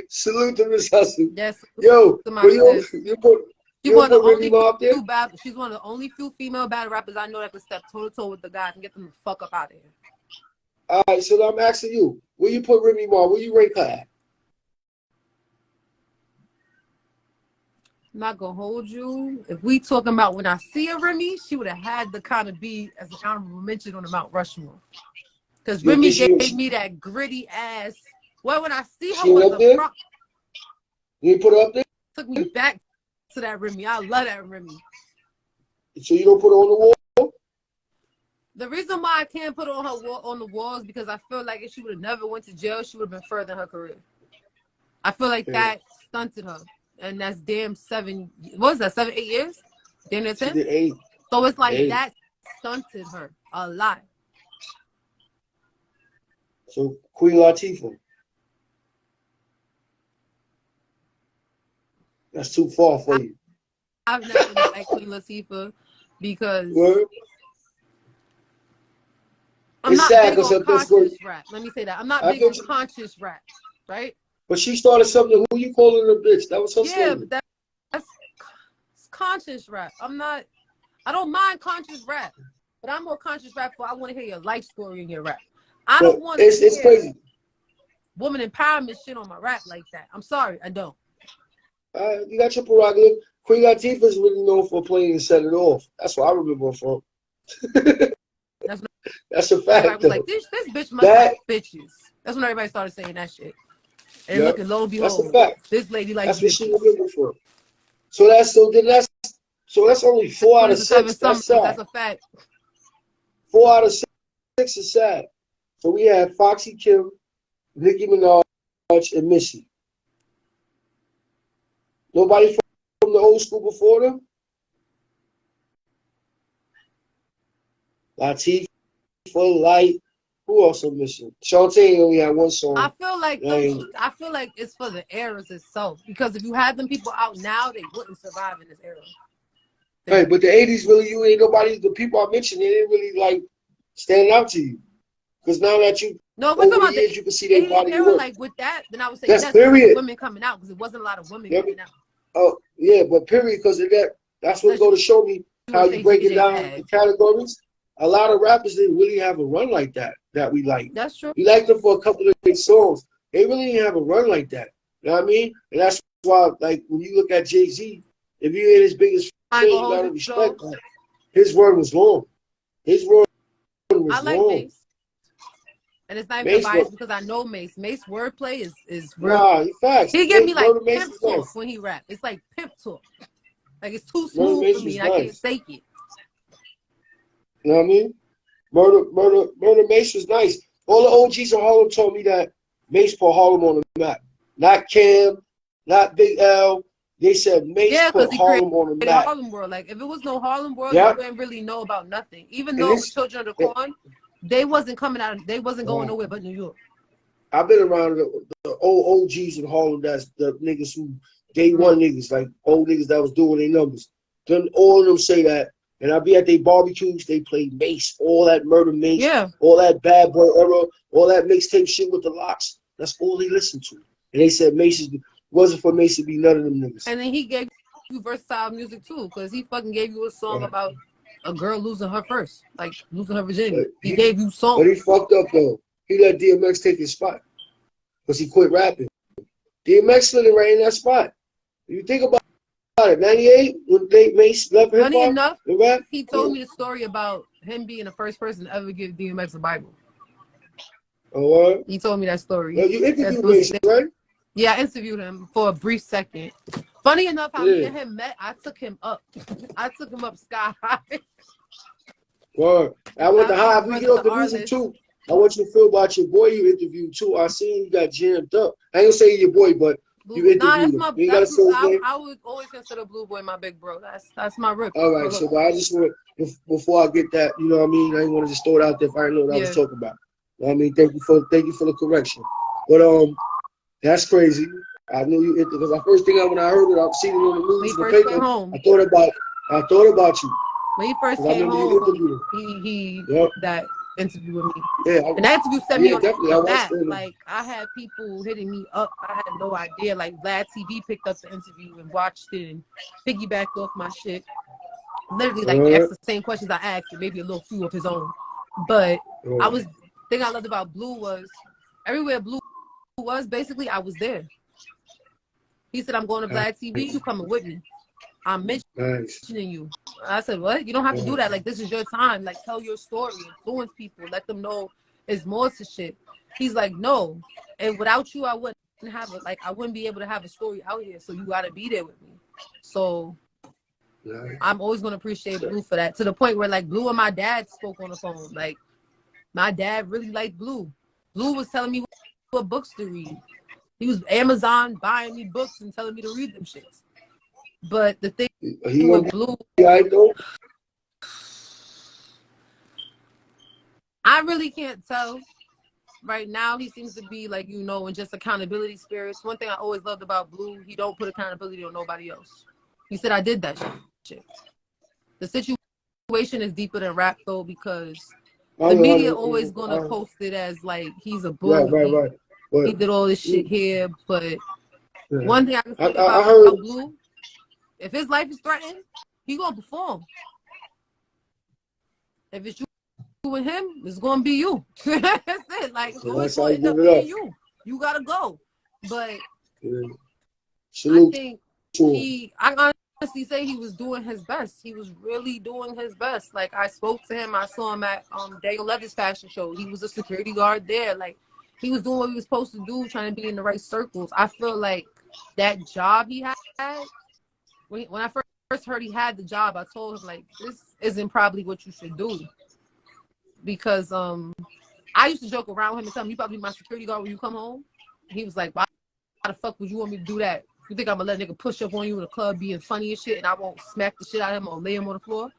Salute to Miss Hustle. Yes. Yo, she's one of the only few female battle rappers I know that can step toe to toe with the guys and get them the fuck up out of here. All right, so I'm asking you, where you put Remy Ma? Where you rank her at? I'm not gonna hold you. If we talking about when I see a Remy, she would have had to kind of be as an honorable mention on the Mount Rushmore. Because Remy gave me that gritty ass. Well, when I see her was up there? You put her up there? Took me back to that Remy. I love that Remy. So you don't put her on the wall? The reason why I can't put her on the wall is because I feel like if she would have never went to jail, she would have been further in her career. I feel like that stunted her. And that's damn 7, what was that, 7, 8 years? Damn near 10? 8. So it's like that stunted her a lot. So Queen Latifah. That's too far for you. I've never liked Queen Latifah because I'm not big on conscious rap. Let me say that. I'm not big on conscious rap, right? But she started something. Who you calling a bitch? That was her slogan. But that's conscious rap. I don't mind conscious rap, but I'm more conscious rap for I want to hear your life story in your rap. I don't want to hear it's crazy. Woman empowerment shit on my rap like that. I'm sorry, I don't. You got your prerogative. Queen Latifah is really known for playing and set it off. That's what I remember her from. That's a fact. Everybody was like, this bitch must like bitches. That's when everybody started saying that shit. And look, and lo and behold, that's a fact. This lady likes bitches. That's what she remembered from. So that's only 4 out of 6. That's sad. That's a fact. 4 out of 6 is sad. So we had Foxy Kim, Nicki Minaj, and Missy. Nobody from the old school before them? Latifah, Light. Who else am missing? Shantae only had one song. I feel like it's for the eras itself. Because if you had them people out now, they wouldn't survive in this era. Right, but the 80s really, you ain't nobody. The people I mentioned, they didn't really like stand out to you. Because now that you we're talking about the you can see their body era, work. Like with that, then I would say that's women coming out because it wasn't a lot of women coming out. Oh yeah, but period, because of that's what's going to show me how you break it down in categories. A lot of rappers didn't really have a run like that we like. That's true. We liked them for a couple of great songs. They really didn't have a run like that. You know what I mean? And that's why, like, when you look at Jay-Z, if you ain't his biggest fan, you gotta respect that. His run was long. His run was I like long. Mace. And it's not even biased because I know Mace. Mace wordplay is real. Nah, facts. He give me like pimp talk when he rap. It's like pimp talk. Like it's too smooth for me and I can't take it. You know what I mean? Murder Mace was nice. All the OGs in Harlem told me that Mace put Harlem on the map. Not Cam, not Big L. They said Mace because put he Harlem on the created map. Harlem World. Like, if it was no Harlem World, you Yeah. wouldn't really know about nothing. Even And though this, Children of the Corn, they wasn't coming out. They wasn't going nowhere but New York. I've been around the old OGs in Harlem. That's the niggas who day one niggas, like old niggas that was doing their numbers. Then all of them say that. And I be at their barbecues, they play Mace, all that Murder Mace, Yeah. all that Bad Boy era, all that mixtape shit with the locks. That's all they listen to. And they said Mace wasn't for Mace to be none of them niggas. And then he gave you versatile music too, because he fucking gave you a song about a girl losing her first, like losing her virginity. He gave you songs. But he fucked up though. He let DMX take his spot because he quit rapping. DMX slid right in that spot. If you think about it, 98 when Mace left hip Funny hop, enough, the rap, he told me the story about him being the first person to ever give DMX a Bible. Oh, he told me that story. Well, you interviewed Mace, right? Yeah, I interviewed him for a brief second. Funny enough, how me and him met, I took him up. I took him up sky high. Well, I want the high. We get off the music too. I want you to feel about your boy you interviewed too. I seen you got jammed up. I ain't gonna say your boy, but you interviewed him. You gotta say his name. I would always consider Blue Boy my big bro. That's my rip. All right, so but I just want before I get that, you know what I mean. I didn't want to just throw it out there if I didn't know what I was talking about. You know what I mean, thank you for the correction. But that's crazy. I knew you because the first thing when I heard it, I've seen it on the news, the paper. I thought about you. When he first came home, he that interview with me. Yeah, and that interview set me on the map. Like, I had people hitting me up. I had no idea. Like, Vlad TV picked up the interview and watched it and piggybacked off my shit. Literally, like, asked the same questions I asked, and maybe a little few of his own. But the thing I loved about Blue was everywhere Blue was, basically, I was there. He said, I'm going to Vlad TV. You coming with me. I'm mentioning you. I said, what? You don't have to do that. Like, this is your time. Like, tell your story. Influence people. Let them know it's more to shit. He's like, no. And without you, I wouldn't I wouldn't be able to have a story out here. So you got to be there with me. So I'm always going to appreciate Blue for that. To the point where, like, Blue and my dad spoke on the phone. Like, my dad really liked Blue. Blue was telling me what books to read. He was Amazon buying me books and telling me to read them shits. But the thing with Blue, I really can't tell. Right now, he seems to be like, in just accountability spirits. One thing I always loved about Blue, he don't put accountability on nobody else. He said, I did that shit. The situation is deeper than rap, though, because the media always going to post it as, like, he's a bully. Right. He did all this shit here, but one thing I can say about Blue, if his life is threatened, he gonna perform. If it's you and him, it's gonna be you. That's it. Like, it's always gonna end up being you. You gotta go. But I think I honestly say he was doing his best. He was really doing his best. Like, I spoke to him. I saw him at Daniel Levitt's fashion show. He was a security guard there. Like, he was doing what he was supposed to do, trying to be in the right circles. I feel like that job he had, when I first heard he had the job, I told him, like, this isn't probably what you should do. Because I used to joke around with him and tell him, you probably be my security guard when you come home. He was like, why the fuck would you want me to do that? You think I'm gonna let a nigga push up on you in the club being funny and shit and I won't smack the shit out of him or lay him on the floor?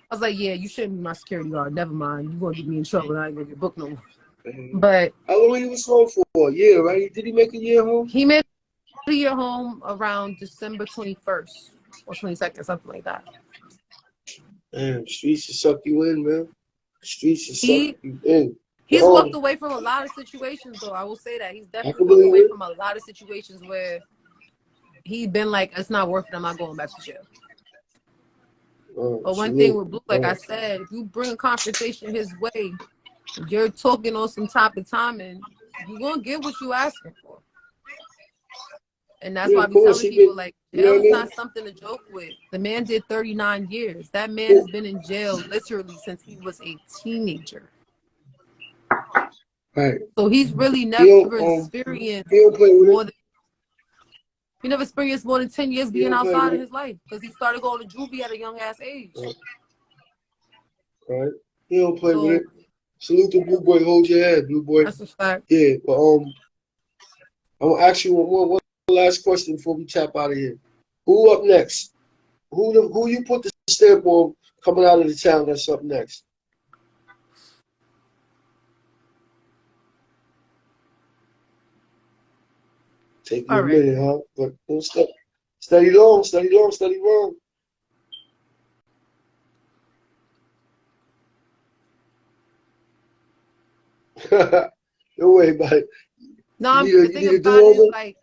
I was like, yeah, you shouldn't be my security guard. Never mind. You're gonna get me in trouble and I ain't gonna get booked no more. But how long he was home for? A year, right? Did he make a year home? He made a year home around December 21st or 22nd, something like that. Damn, streets will suck you in, man. Streets will suck you in. He's walked away from a lot of situations, though. I will say that. He's definitely walked away from a lot of situations where he's been like, it's not worth it. I'm not going back to jail. But one thing with Blue, like I said, if you bring a confrontation his way, you're talking on some type of timing, you're going to get what you're asking for. And that's why I be telling people, like, jail is not something to joke with. The man did 39 years. That man has been in jail literally since he was a teenager. Right. So he's really never experienced more than, he never experienced more than 10 years being outside of his life because he started going to juvie at a young ass age. Right. He don't play with So it. Salute to Blue Boy. Hold your head, Blue Boy. that's a fact. Yeah, but I'm gonna ask you one last question before we tap out of here. Who up next? Who you put the stamp on coming out of the town that's up next? Take you All a right. minute, huh? But don't stop. Study long, study long, study long. Don't worry about it. No, the You thing need a about it is do-over? like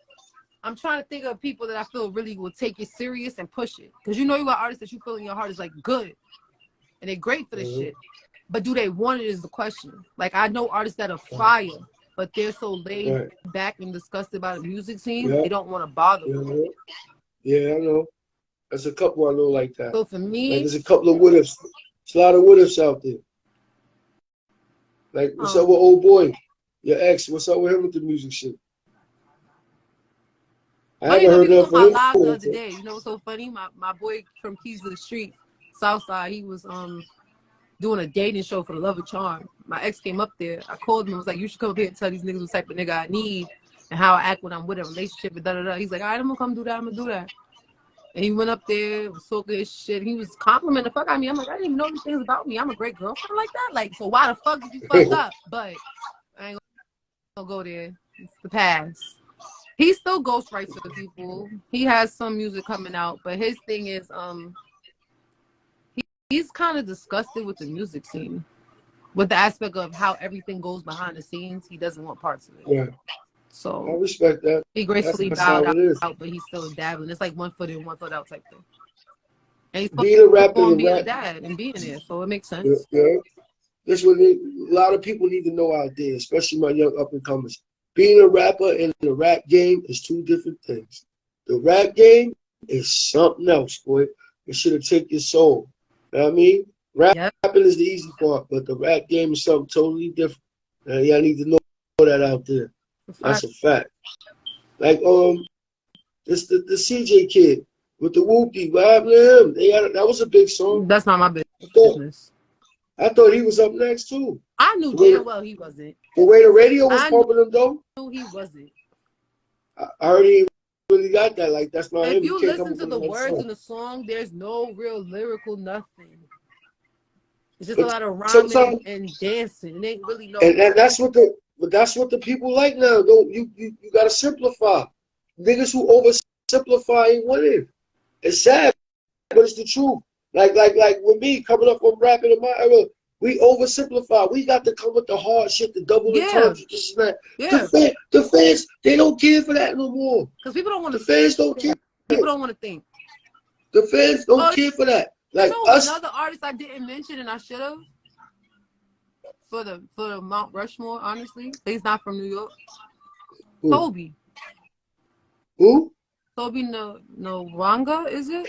I'm trying to think of people that I feel really will take it serious and push it. Because you know you got artists that you feel in your heart is like good and they're great for this shit. But do they want it is the question. Like I know artists that are fire, but they're so laid back and disgusted by the music scene, they don't want to bother with it. Yeah, I know. There's a couple I know like that. So for Like me, there's a couple of what ifs. There's a lot of what ifs out there. Like, what's up with old boy? Your ex, what's up with him with the music shit? I funny haven't enough, heard he was nothing on from my him. live the other day. You know what's so funny? My boy from Keys to the Street, Southside, he was doing a dating show for the Love of Charm. My ex came up there. I called him and was like, you should come up here and tell these niggas what type of nigga I need and how I act when I'm with a relationship and da-da-da. He's like, all right, I'm gonna come do that. I'm gonna do that. And he went up there, was talking his shit. He was complimenting the fuck out of me. I'm like, I didn't even know these things about me. I'm a great girlfriend like that. Like, so why the fuck did you fuck up? But I ain't gonna go there. It's the past. He still ghostwrites for people. He has some music coming out, but his thing is he's kind of disgusted with the music scene. With the aspect of how everything goes behind the scenes, he doesn't want parts of it. Yeah. So I respect that. he gracefully That's bowed how it is. out, but he's still dabbling. It's like one foot in, one foot out type thing. And he's Being a rapper going to and be a rap. dad and being there, so it makes sense. Yeah. That's what a lot of people need to know out there, especially my young up and comers. Being a rapper and the rap game is two different things. The rap game is something else, boy. It should have taken your soul. You know what I mean? Rapping is the easy part, but the rap game is something totally different. Y'all need to know that out there. That's a fact. Like this the CJ kid with the whoopie. What happened to him? That was a big song. That's not my business. I thought he was up next too. I knew damn well he wasn't. The way the radio was pumping him though, I knew he wasn't. I heard he really got that. Like that's not him. If you listen to the words in the song, there's no real lyrical nothing. It's just a lot of rhyming and dancing. It ain't really no. And that's what the people like now. Don't you gotta simplify. Niggas who oversimplify ain't winning. It's sad, but it's the truth. Like with me coming up from rapping in my era, we oversimplify. We got to come with the hard shit, the double the times, this and that. Yeah. The fans, they don't care for that no more. Because people don't want to. The fans don't care. People don't want to think. The fans don't care for that. Like you know, us. Another artist I didn't mention and I should have for the Mount Rushmore. Honestly, he's not from New York. Who? Toby. Who? Toby Nwanga, is it?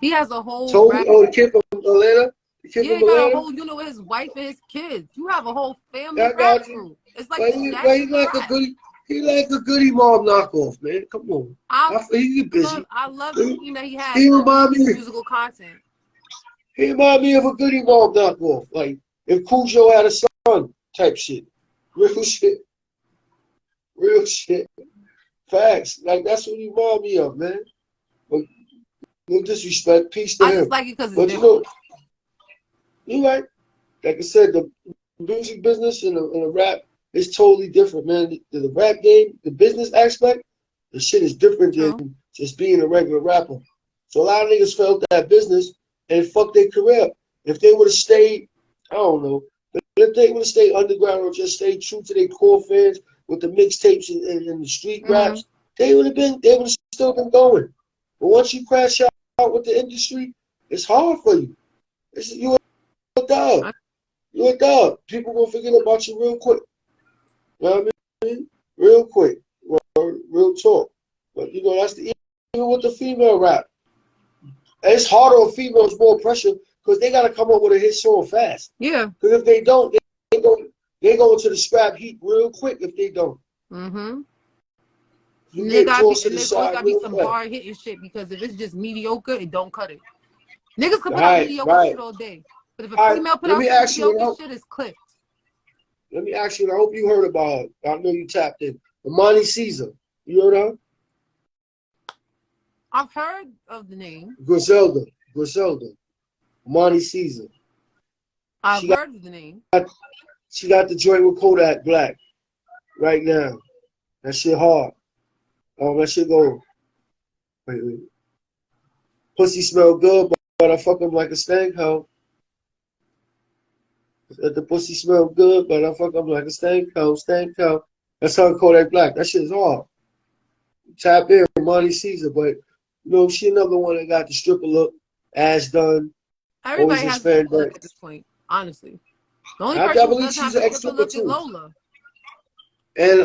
He has a whole. Toby, the kid from Atlanta. The kid from Atlanta? Got a whole. You know, with his wife and his kids. You have a whole family rap group. It's like he like a goody. He like a goody mob knockoff, man. Come on. He's busy. I love seeing that he has musical content. He remind me of a goody mob knockoff, like if Cujo had a son type shit. Real shit. Real shit. Facts. Like that's what he remind me of, man. But no disrespect. Peace to him. I just like it because it's different. You know, you right. Like I said, the music business and the rap is totally different, man. The rap game, the business aspect, the shit is different than just being a regular rapper. So a lot of niggas felt that business and fucked their career. If they would have stayed, I don't know, but if they would have stayed underground or just stayed true to their core fans with the mixtapes and the street raps, they would have still been going. But once you crash out with the industry, it's hard for you. You're a dog. You're a dog. People gonna forget about you real quick. You know what I mean? Real quick. Real talk. But you know, that's even with the female rap. It's harder on females, more pressure, because they gotta come up with a hit song fast. Yeah. Because if they don't, they go into the scrap heap real quick if they don't. Mm-hmm. You There get gotta tossed to the always side gotta be real some fast. bar hitting shit, because if it's just mediocre, it don't cut it. Niggas can put out mediocre shit all day. But if a All right, female put let out me some ask you. mediocre shit, it's clipped. Let me ask you, and I hope you heard about her. I know you tapped in. Amani Caesar. You heard of her? I've heard of the name. Griselda. Amani Caesar. I've She got heard of the name. she got the joint with Kodak Black right now. That shit hard. That shit go. Wait. Pussy smell good, but I fuck him like a stank hoe. The pussy smell good, but I fuck him like a stank hoe. That's how Kodak Black. That shit's hard. Tap in, Monty Caesar, but she another one that got the stripper look, ass done, always Everybody has a stripper expand look that. at this point, honestly. The only I person who believe doesn't she's have an a ex stripper stripper look is too, Lola. and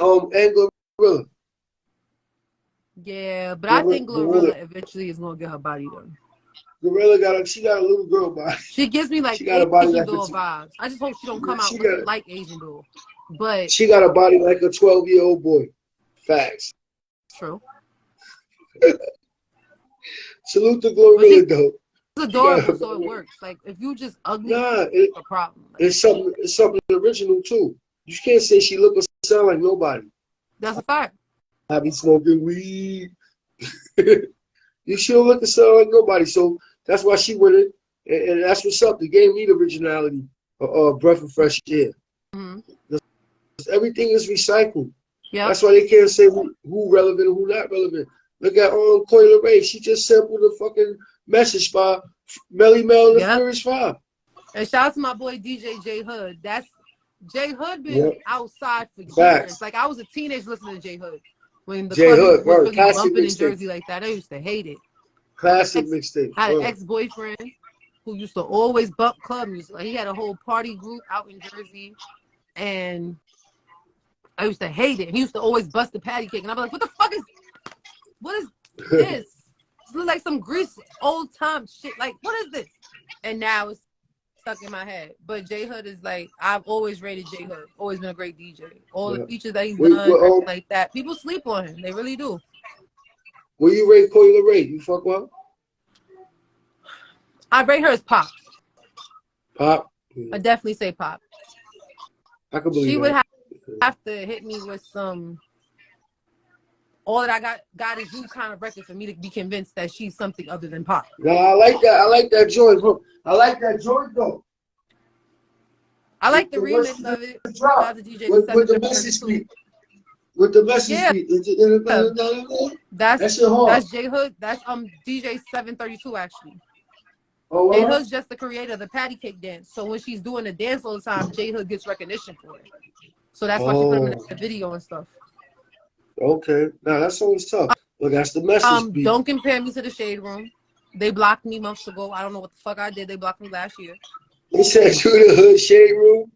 Yeah, but I think Gorilla. Glorilla eventually is gonna get her body done. Gorilla she got a little girl body. She gives me like She got a body Asian like doll vibes. I just hope she don't come out she looking got like Asian doll. But she got a body like a 12-year-old boy. Facts. true. Salute to But she's Glorilla though. adorable, so it works. Like if you just ugly, Nah, it's a problem. Like, it's something original too. You can't say she look or sound like nobody. that's a fact. I be smoking weed. You sure look and sound like nobody. So that's why she went it. And that's what's up. The game need originality. Breath of fresh air. Mm-hmm. Everything is recycled. Yep. That's why they can't say who relevant and who not relevant. Look at Coyle Ray. She just sampled the fucking message by Melly Mel and the Furious Five. And shout out to my boy DJ J Hood. That's J Hood been outside for years. Facts. Like I was a teenager listening to J Hood when the J club Hood, was really classic bumping in mixtape. Jersey like that. I used to hate it. Classic mixtape. I had an ex-boyfriend who used to always bump club music. Like he had a whole party group out in Jersey, and I used to hate it. He used to always bust the patty cake, and I'd be like, what is this? It looks like some Grease old time shit. Like, what is this? And now it's stuck in my head. But J Hood is like, I've always rated J Hood. Always been a great DJ. All the features that he's done, like that. People sleep on him. They really do. Will you rate Coyle Ray? You fuck with her? I rate her as pop. Pop? I definitely say pop. I can believe she would that. have to hit me with some all that I got is you kind of record for me to be convinced that she's something other than pop. No, I like that. I like that joint. I like that joint though. I like the remix of it. With the message beat. With the message beat. That's J Hood. That's DJ 732 actually. Oh, J Hood's just the creator of the patty cake dance. So when she's doing the dance all the time, J Hood gets recognition for it. So that's why she put him in the video and stuff. Okay. Now that song's tough. But that's the message beat. Don't compare me to the Shade Room. They blocked me months ago. I don't know what the fuck I did. They blocked me last year. They said you the hood Shade Room.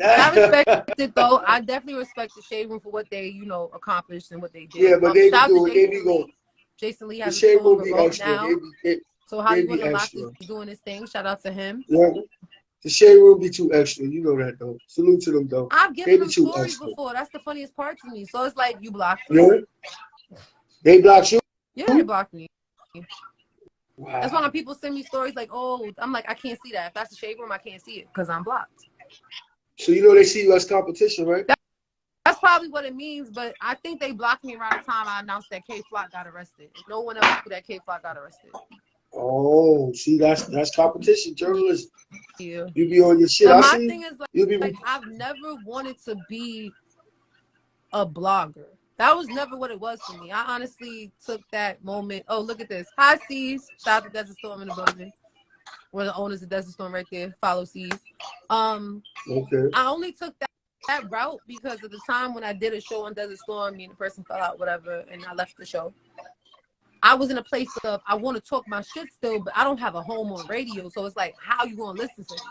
I respect it though. I definitely respect the Shade Room for what they, accomplished and what they did. Yeah, but they be doing. They be going. Jason Lee has a song remote now. So how you want to lock is doing his thing. Shout out to him. Yeah. The Shade Room be too extra. You know that though. Salute to them though. I've given them stories before. That's the funniest part to me. So it's like you blocked me. Yeah. They blocked you? Yeah, they blocked me. Wow. That's why when people send me stories like, oh, I'm like, I can't see that. If that's the Shade Room, I can't see it because I'm blocked. So they see you as competition, right? That's probably what it means, but I think they blocked me around the time I announced that K Flock got arrested. No one else knew that K Flock got arrested. Oh, see, that's competition, journalism. Yeah. You be on your shit. But my thing is like I've never wanted to be a blogger. That was never what it was for me. I honestly took that moment. Oh, look at this. Hi, C's. Shout out to Desert Storm in the building. One of the owners of Desert Storm right there. Follow C's. Okay. I only took that route because of the time when I did a show on Desert Storm, me and the person fell out, whatever, and I left the show. I was in a place of I want to talk my shit still, but I don't have a home on radio. So it's like, how you gonna listen to me?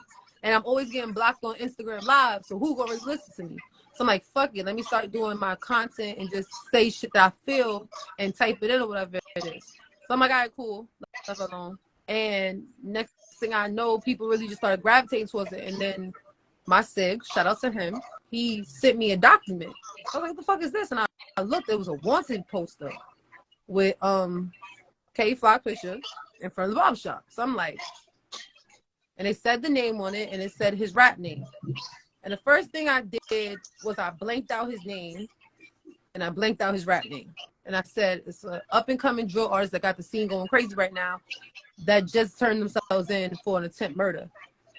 And I'm always getting blocked on Instagram Live. So who gonna listen to me? So I'm like, fuck it. Let me start doing my content and just say shit that I feel and type it in or whatever it is. So I'm like, all right, cool. Left alone. And next thing I know, people really just started gravitating towards it. And then my SIG, shout out to him, he sent me a document. I was like, what the fuck is this? And I looked, it was a wanted poster with K Flock picture in front of the barbershop. So I'm like, and it said the name on it, and it said his rap name. And the first thing I did was I blanked out his name, and I blanked out his rap name. And I said, it's an up-and-coming drill artist that got the scene going crazy right now that just turned themselves in for an attempt murder.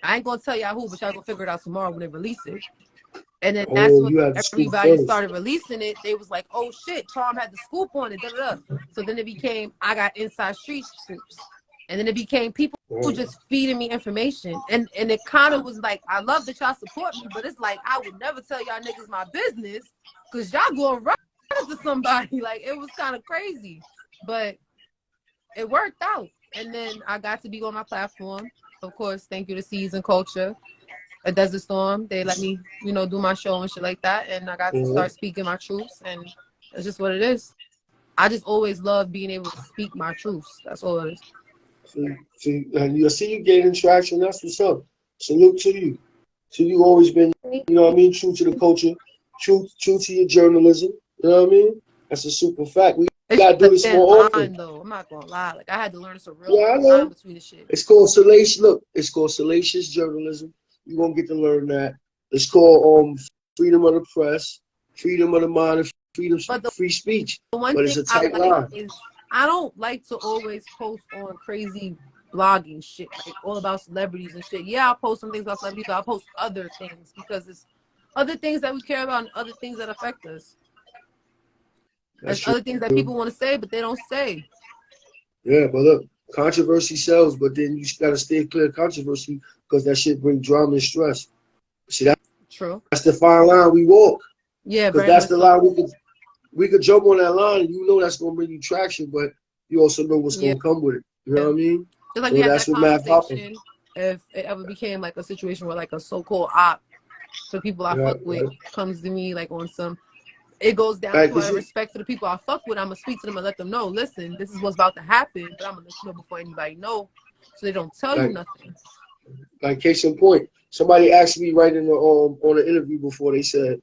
I ain't going to tell y'all who, but y'all going to figure it out tomorrow when they release it. And then that's when you had the scoop everybody first. started releasing it. They was like, oh, shit, Charm had the scoop on it. Da, da, da. So then it became, I got inside street scoops. And then it became people who just feeding me information. And it kind of was like, I love that y'all support me, but it's like, I would never tell y'all niggas my business because y'all going right into somebody. Like, it was kind of crazy. But it worked out. And then I got to be on my platform. Of course, thank you to Seeds and Culture. A Desert Storm. They let me, you know, do my show and shit like that. And I got to start speaking my truths. And it's just what it is. I just always love being able to speak my truths. That's all it is. And you see you gaining traction. That's what's up. Salute to you. So you always been, you know what I mean, true to the culture, true to your journalism. You know what I mean? That's a super fact. We gotta do this more often. Though. I'm not gonna lie. Like I had to learn it's a real line between the shit. It's called salacious. Look, it's called salacious journalism. You're gonna get to learn that. It's called freedom of the press, freedom of the mind, and freedom free speech. But it's a tight line. I don't like to always post on crazy blogging shit, like all about celebrities and shit. Yeah, I'll post some things about celebrities, but I'll post other things because it's other things that we care about and other things that affect us. There's other things that people want to say, but they don't say. Yeah, but look, controversy sells, but then you got to stay clear of controversy because that shit bring drama and stress. See, that's the fine line we walk. Yeah, because that's the line we could jump on that line and you know that's going to bring you traction, but you also know what's going to come with it. You know what I mean? Just like we had that conversation, if it ever became like a situation where like a so-called op for people I fuck with comes to me like on some, it goes down to my respect to the people I fuck with. I'm going to speak to them and let them know, listen, this is what's about to happen, but I'm going to let you know before anybody know so they don't tell you nothing. Like case in point, somebody asked me right in the on an interview before, they said,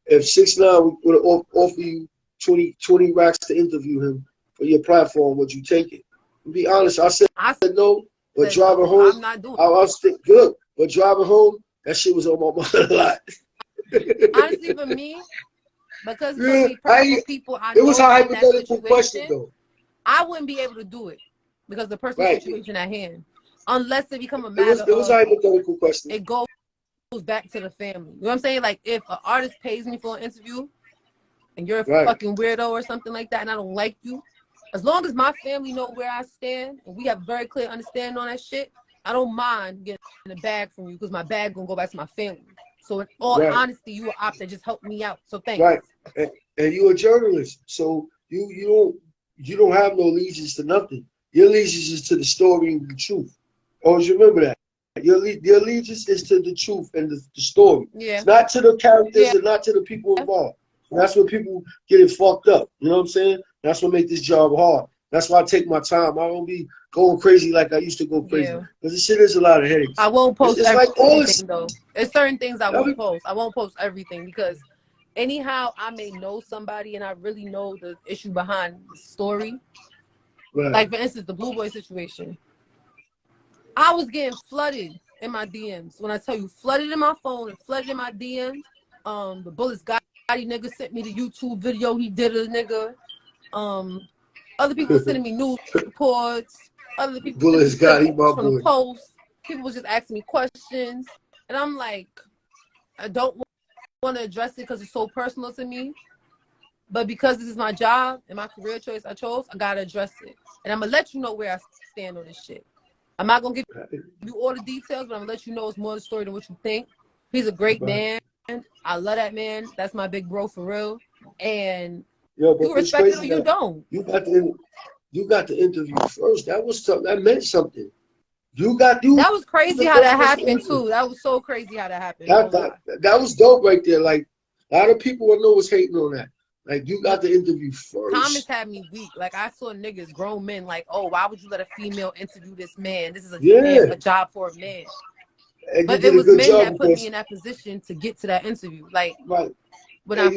if 6ix9ine would offer you 20 racks to interview him for your platform, would you take it? To be honest, I said no, but driving home, I'm not doing I'll stick good. But driving home, that shit was on my mind a lot. Honestly, for me, because it's so many personal people I know it was a hypothetical in that question, though. I wouldn't be able to do it because the personal situation at hand, unless it become a matter it was a hypothetical question. It goes back to the family. You know what I'm saying? Like if an artist pays me for an interview and you're a fucking weirdo or something like that and I don't like you, as long as my family know where I stand and we have very clear understanding on that shit, I don't mind getting a bag from you because my bag gonna go back to my family. So in all honesty, you an op that just helped me out. So thanks. Right. And you're a journalist. So you don't have no allegiance to nothing. Your allegiance is to the story and the truth. Always remember that. Your allegiance is to the truth and the story. Yeah. It's not to the characters and not to the people involved. And that's where people get it fucked up. You know what I'm saying? That's what makes this job hard. That's why I take my time. I don't be going crazy like I used to go crazy. Because this shit is a lot of headaches. I won't post it's everything, like all this, though. There's certain things I won't post. I won't post everything because anyhow I may know somebody and I really know the issue behind the story. Like for instance, the Blue Boy situation. I was getting flooded in my DMs. When I tell you flooded in my phone and flooded in my DMs, the Bullets Gotti nigga sent me the YouTube video he did of the nigga. Other people were sending me news reports. Other people Bullets Gotti from the post. People was just asking me questions. And I'm like, I don't want to address it because it's so personal to me. But because this is my job and my career choice I chose, I got to address it. And I'm going to let you know where I stand on this shit. I'm not going to give you all the details, but I'm going to let you know it's more of the story than what you think. He's a great man. I love that man. That's my big bro for real. And you respect it or you don't. You got the interview first. That was something. That meant something. That was crazy how that happened too. That was so crazy how that happened. That was dope right there. Like a lot of people I know was hating on that. Like you got the interview first. Comments had me weak. Like I saw niggas, grown men, like, oh, why would you let a female interview this man? This is a job for a man. And but it was men that put me in that position to get to that interview. Like when I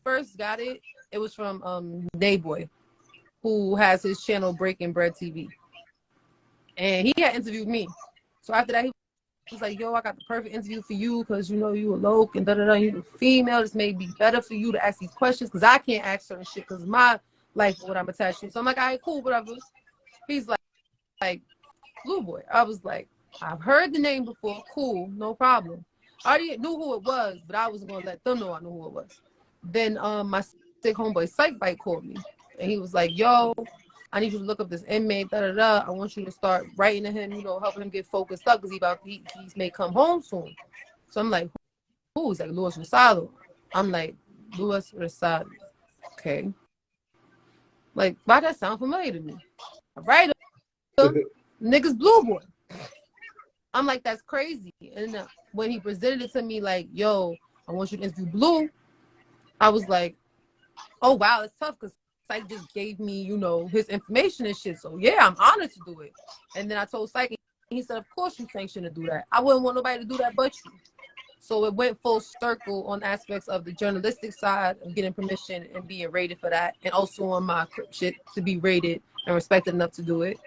first got it, it was from Dayboy, who has his channel Breaking Bread TV. And he had interviewed me. So after that, he was like, yo, I got the perfect interview for you because, you know, you a loc and da-da-da, you a female. This may be better for you to ask these questions because I can't ask certain shit because my life what I'm attached to. So I'm like, all right, cool, whatever. He's like, Blue Boy. I was like, I've heard the name before. Cool, no problem. I already knew who it was, but I wasn't going to let them know I knew who it was. Then my sick homeboy Psych Bite called me. And he was like, yo, I need you to look up this inmate, da-da-da. I want you to start writing to him, you know, helping him get focused up because he may come home soon. So I'm like, who? He's like, Luis Rosado. I'm like, Luis Rosado. Okay. Like, why that sound familiar to me? I write him, niggas Blue Boy. I'm like, that's crazy. And when he presented it to me like, yo, I want you to interview Blue, I was like, oh, wow, it's tough because Psych just gave me, you know, his information and shit. So, yeah, I'm honored to do it. And then I told Psych, and he said, of course you sanctioned to do that. I wouldn't want nobody to do that but you. So it went full circle on aspects of the journalistic side of getting permission and being rated for that. And also on my Crip shit to be rated and respected enough to do it.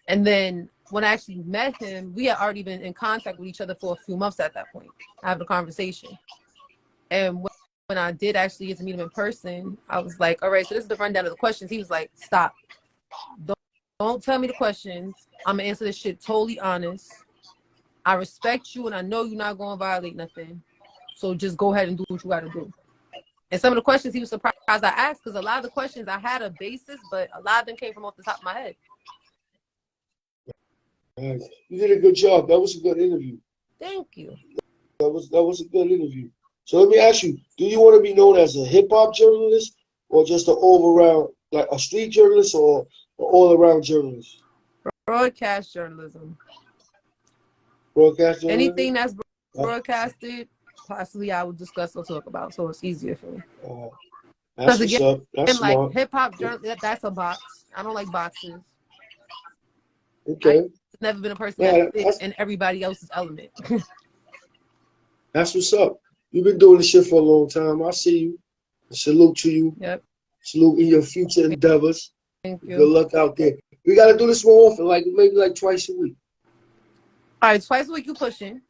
And then when I actually met him, we had already been in contact with each other for a few months at that point, having a conversation. And when I did actually get to meet him in person, I was like, all right, so this is the rundown of the questions. He was like, stop. Don't tell me the questions. I'm going to answer this shit totally honest. I respect you, and I know you're not going to violate nothing. So just go ahead and do what you got to do. And some of the questions he was surprised I asked, because a lot of the questions I had a basis, but a lot of them came from off the top of my head. You did a good job. That was a good interview. Thank you. That was a good interview. So let me ask you, do you want to be known as a hip-hop journalist or just an all-around, like a street journalist or an all-around journalist? Broadcast journalism. Broadcast journalism? Anything that's broadcasted, possibly I would discuss or talk about, so it's easier for me. That's what's up. That's like smart. hip-hop journalism, that's a box. I don't like boxes. Okay. I've never been a person that fits in everybody else's element. That's what's up. You've been doing this shit for a long time. I see you. Salute to you. Yep. Salute in your future endeavors. Thank you. Good luck out there. We got to do this more often, like maybe like twice a week. All right, twice a week you pushing.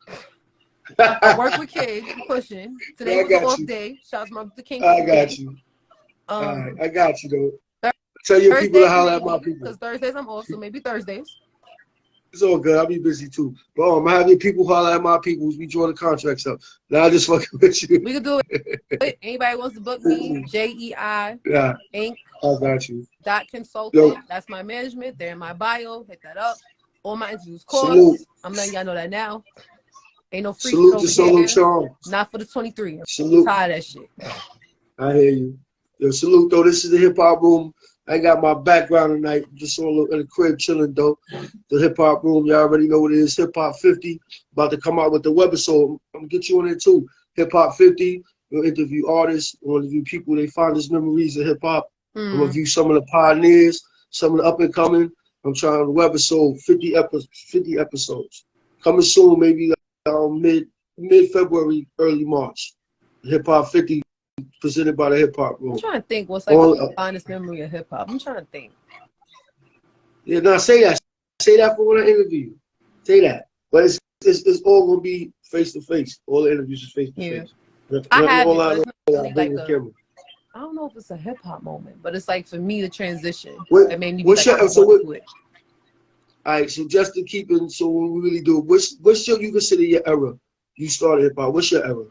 I work with kids, you pushing. Today was an off day. Shout out to Martin Luther King. I got you. All right, I got you though. Tell your people to holler at my people. Because Thursdays I'm off, so maybe Thursdays. It's all good. I'll be busy too. But I'm gonna have your people holler at my people. We draw the contracts up. Now I just fucking with you. We can do it. Anybody wants to book me? JEI. Yeah. Inc. I got you. .consultant. That's my management. They're in my bio. Hit that up. All my interviews cost. I'm letting y'all know that now. Ain't no free Salute to shit over here. S0l0 CHARM. Not for the 23. Salute. I'm tired of that shit. I hear you. Yo, salute though. This is the hip hop room. I got my background tonight. Just all in the crib chilling though. The hip hop room. Y'all already know what it is. Hip Hop 50. About to come out with the webisode. I'm gonna get you on there too. Hip Hop 50. We'll interview artists. We'll interview people. They fondest memories of hip hop. We'll review some of the pioneers, some of the up and coming. I'm trying to webisode 50 episodes. Coming soon, maybe mid-February, early March. Hip Hop 50 presented by the Hip Hop Room. I'm trying to think what's like the honest memory of hip hop. I'm trying to think. Yeah, now say that. Say that for when I interview you. Say that. But it's all gonna be face to face. All the interviews is face to face. I have it, but it's not really like I don't know if it's a hip hop moment, but it's like for me the transition that made me be like, all right, so just to keep it, so when we really do, what's your, you consider your era? You started hip hop. What's your era?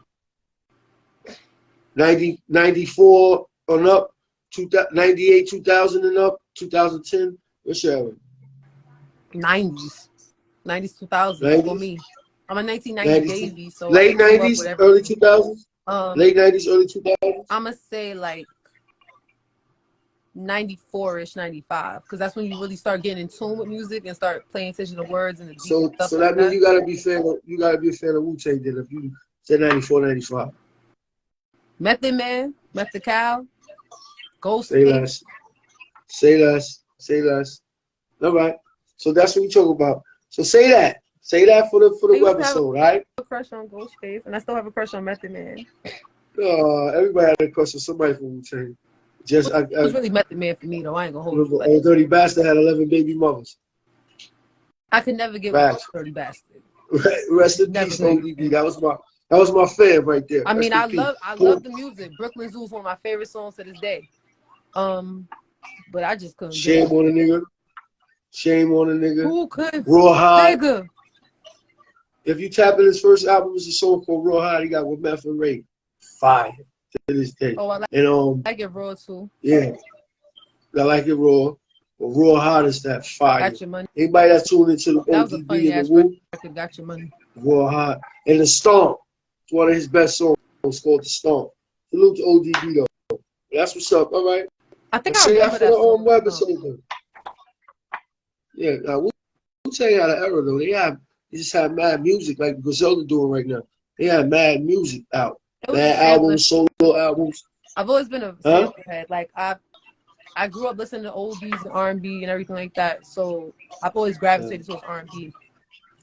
94 on up, 98, 2000 and up, 2010. What's your era? 90s, 2000 for me. I'm a 1990 baby, so late 90s, early 2000s. Late 90s, early 2000s. I'm gonna say like 94ish, 95, because that's when you really start getting in tune with music and start paying attention to words and the so stuff that like means you gotta be a fan of Wu-Tang then if you say 94, 95. Method Man, Method Cow, Ghostface. Say less. All right. So that's what we talk about. So say that. Say that for the webisode, right? I have a crush on Ghostface, and I still have a crush on Method Man. Everybody had a crush on somebody from Wu-Tang. It was really Method Man for me, though. I ain't gonna hold you. Old dirty bastard had 11 baby mothers. I could never get with Facts. Dirty Bastard. Rest in Never peace, could. ODB. That was my fan right there. I mean, Rest in I peace. love the music. Brooklyn Zoo is one of my favorite songs to this day. But I just couldn't Shame get on a nigga. Shame on a nigga. Who could? Raw High. Nigga. If you tap in his first album, it's a song called Raw High. He got with Meth and Ray. Fire to this day. Oh, I like it raw too. Yeah, I like it raw. But Raw High is that fire. Got your money. Anybody that's tuned into the That was a ODB funny and ass the Woo, record. Got your money. Raw High. And the Stomp. It's one of his best songs. It's called The Stomp. Salute to ODB though. That's what's up. All right. I think Let's I say remember after that the song. webisode though. Yeah, Wu-Tang had an era though. They just had mad music like Griselda doing right now. They had mad music out. It was Mad a sampler. albums, solo albums. I've always been a sample head. Like I grew up listening to oldies and R&B and everything like that. So I've always gravitated towards R&B.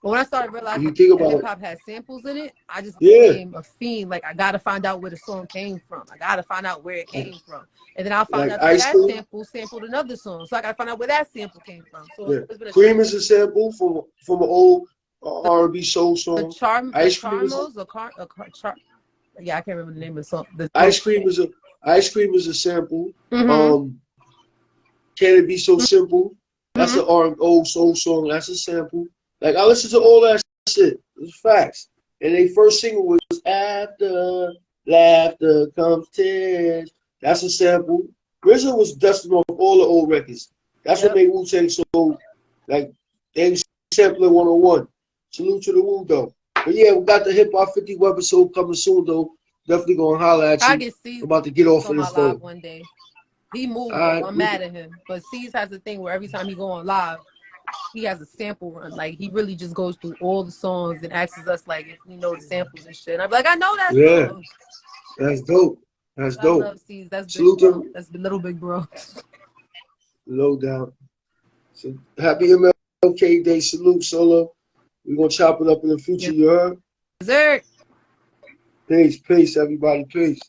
But when I started realizing You think about hip hop had samples in it, I just Yeah. became a fiend. Like I gotta find out where the song came from. I gotta find out where it came from, and then I'll find Like out that Ice that Cream? sample sampled another song. So I gotta find out where that sample came from. So Yeah. it's been Cream is a sample from an old R&B soul a song. charm, Ice Cream is yeah, I can't remember the name of the song. Ice Cream is a sample. Mhm. Can It Be So Simple? That's an old soul song. That's a sample. Like I listen to all that shit. It's facts. And their first single was After Laughter Comes Tears. That's a sample. RZA was dusting off all the old records. That's what made Wu-Tang so like they sampling 101. Salute to the Wu though. But yeah, we got the Hip Hop 50 episode coming soon though. Definitely gonna holler at you. I can see I'm about to get off of on my this live phone. one day. He moved. Alright, I'm mad at him. But C's has a thing where every time he go on live, he has a sample run. Like he really just goes through all the songs and asks us like if we know the samples and shit. And I'm like, I know that song. That's dope. That's dope. I love C's. That's Salute big bro. to That's the little big bro. low down. So happy MLK Day. Salute Solo. We're gonna chop it up in the future, you heard? Dessert. Peace, everybody, peace.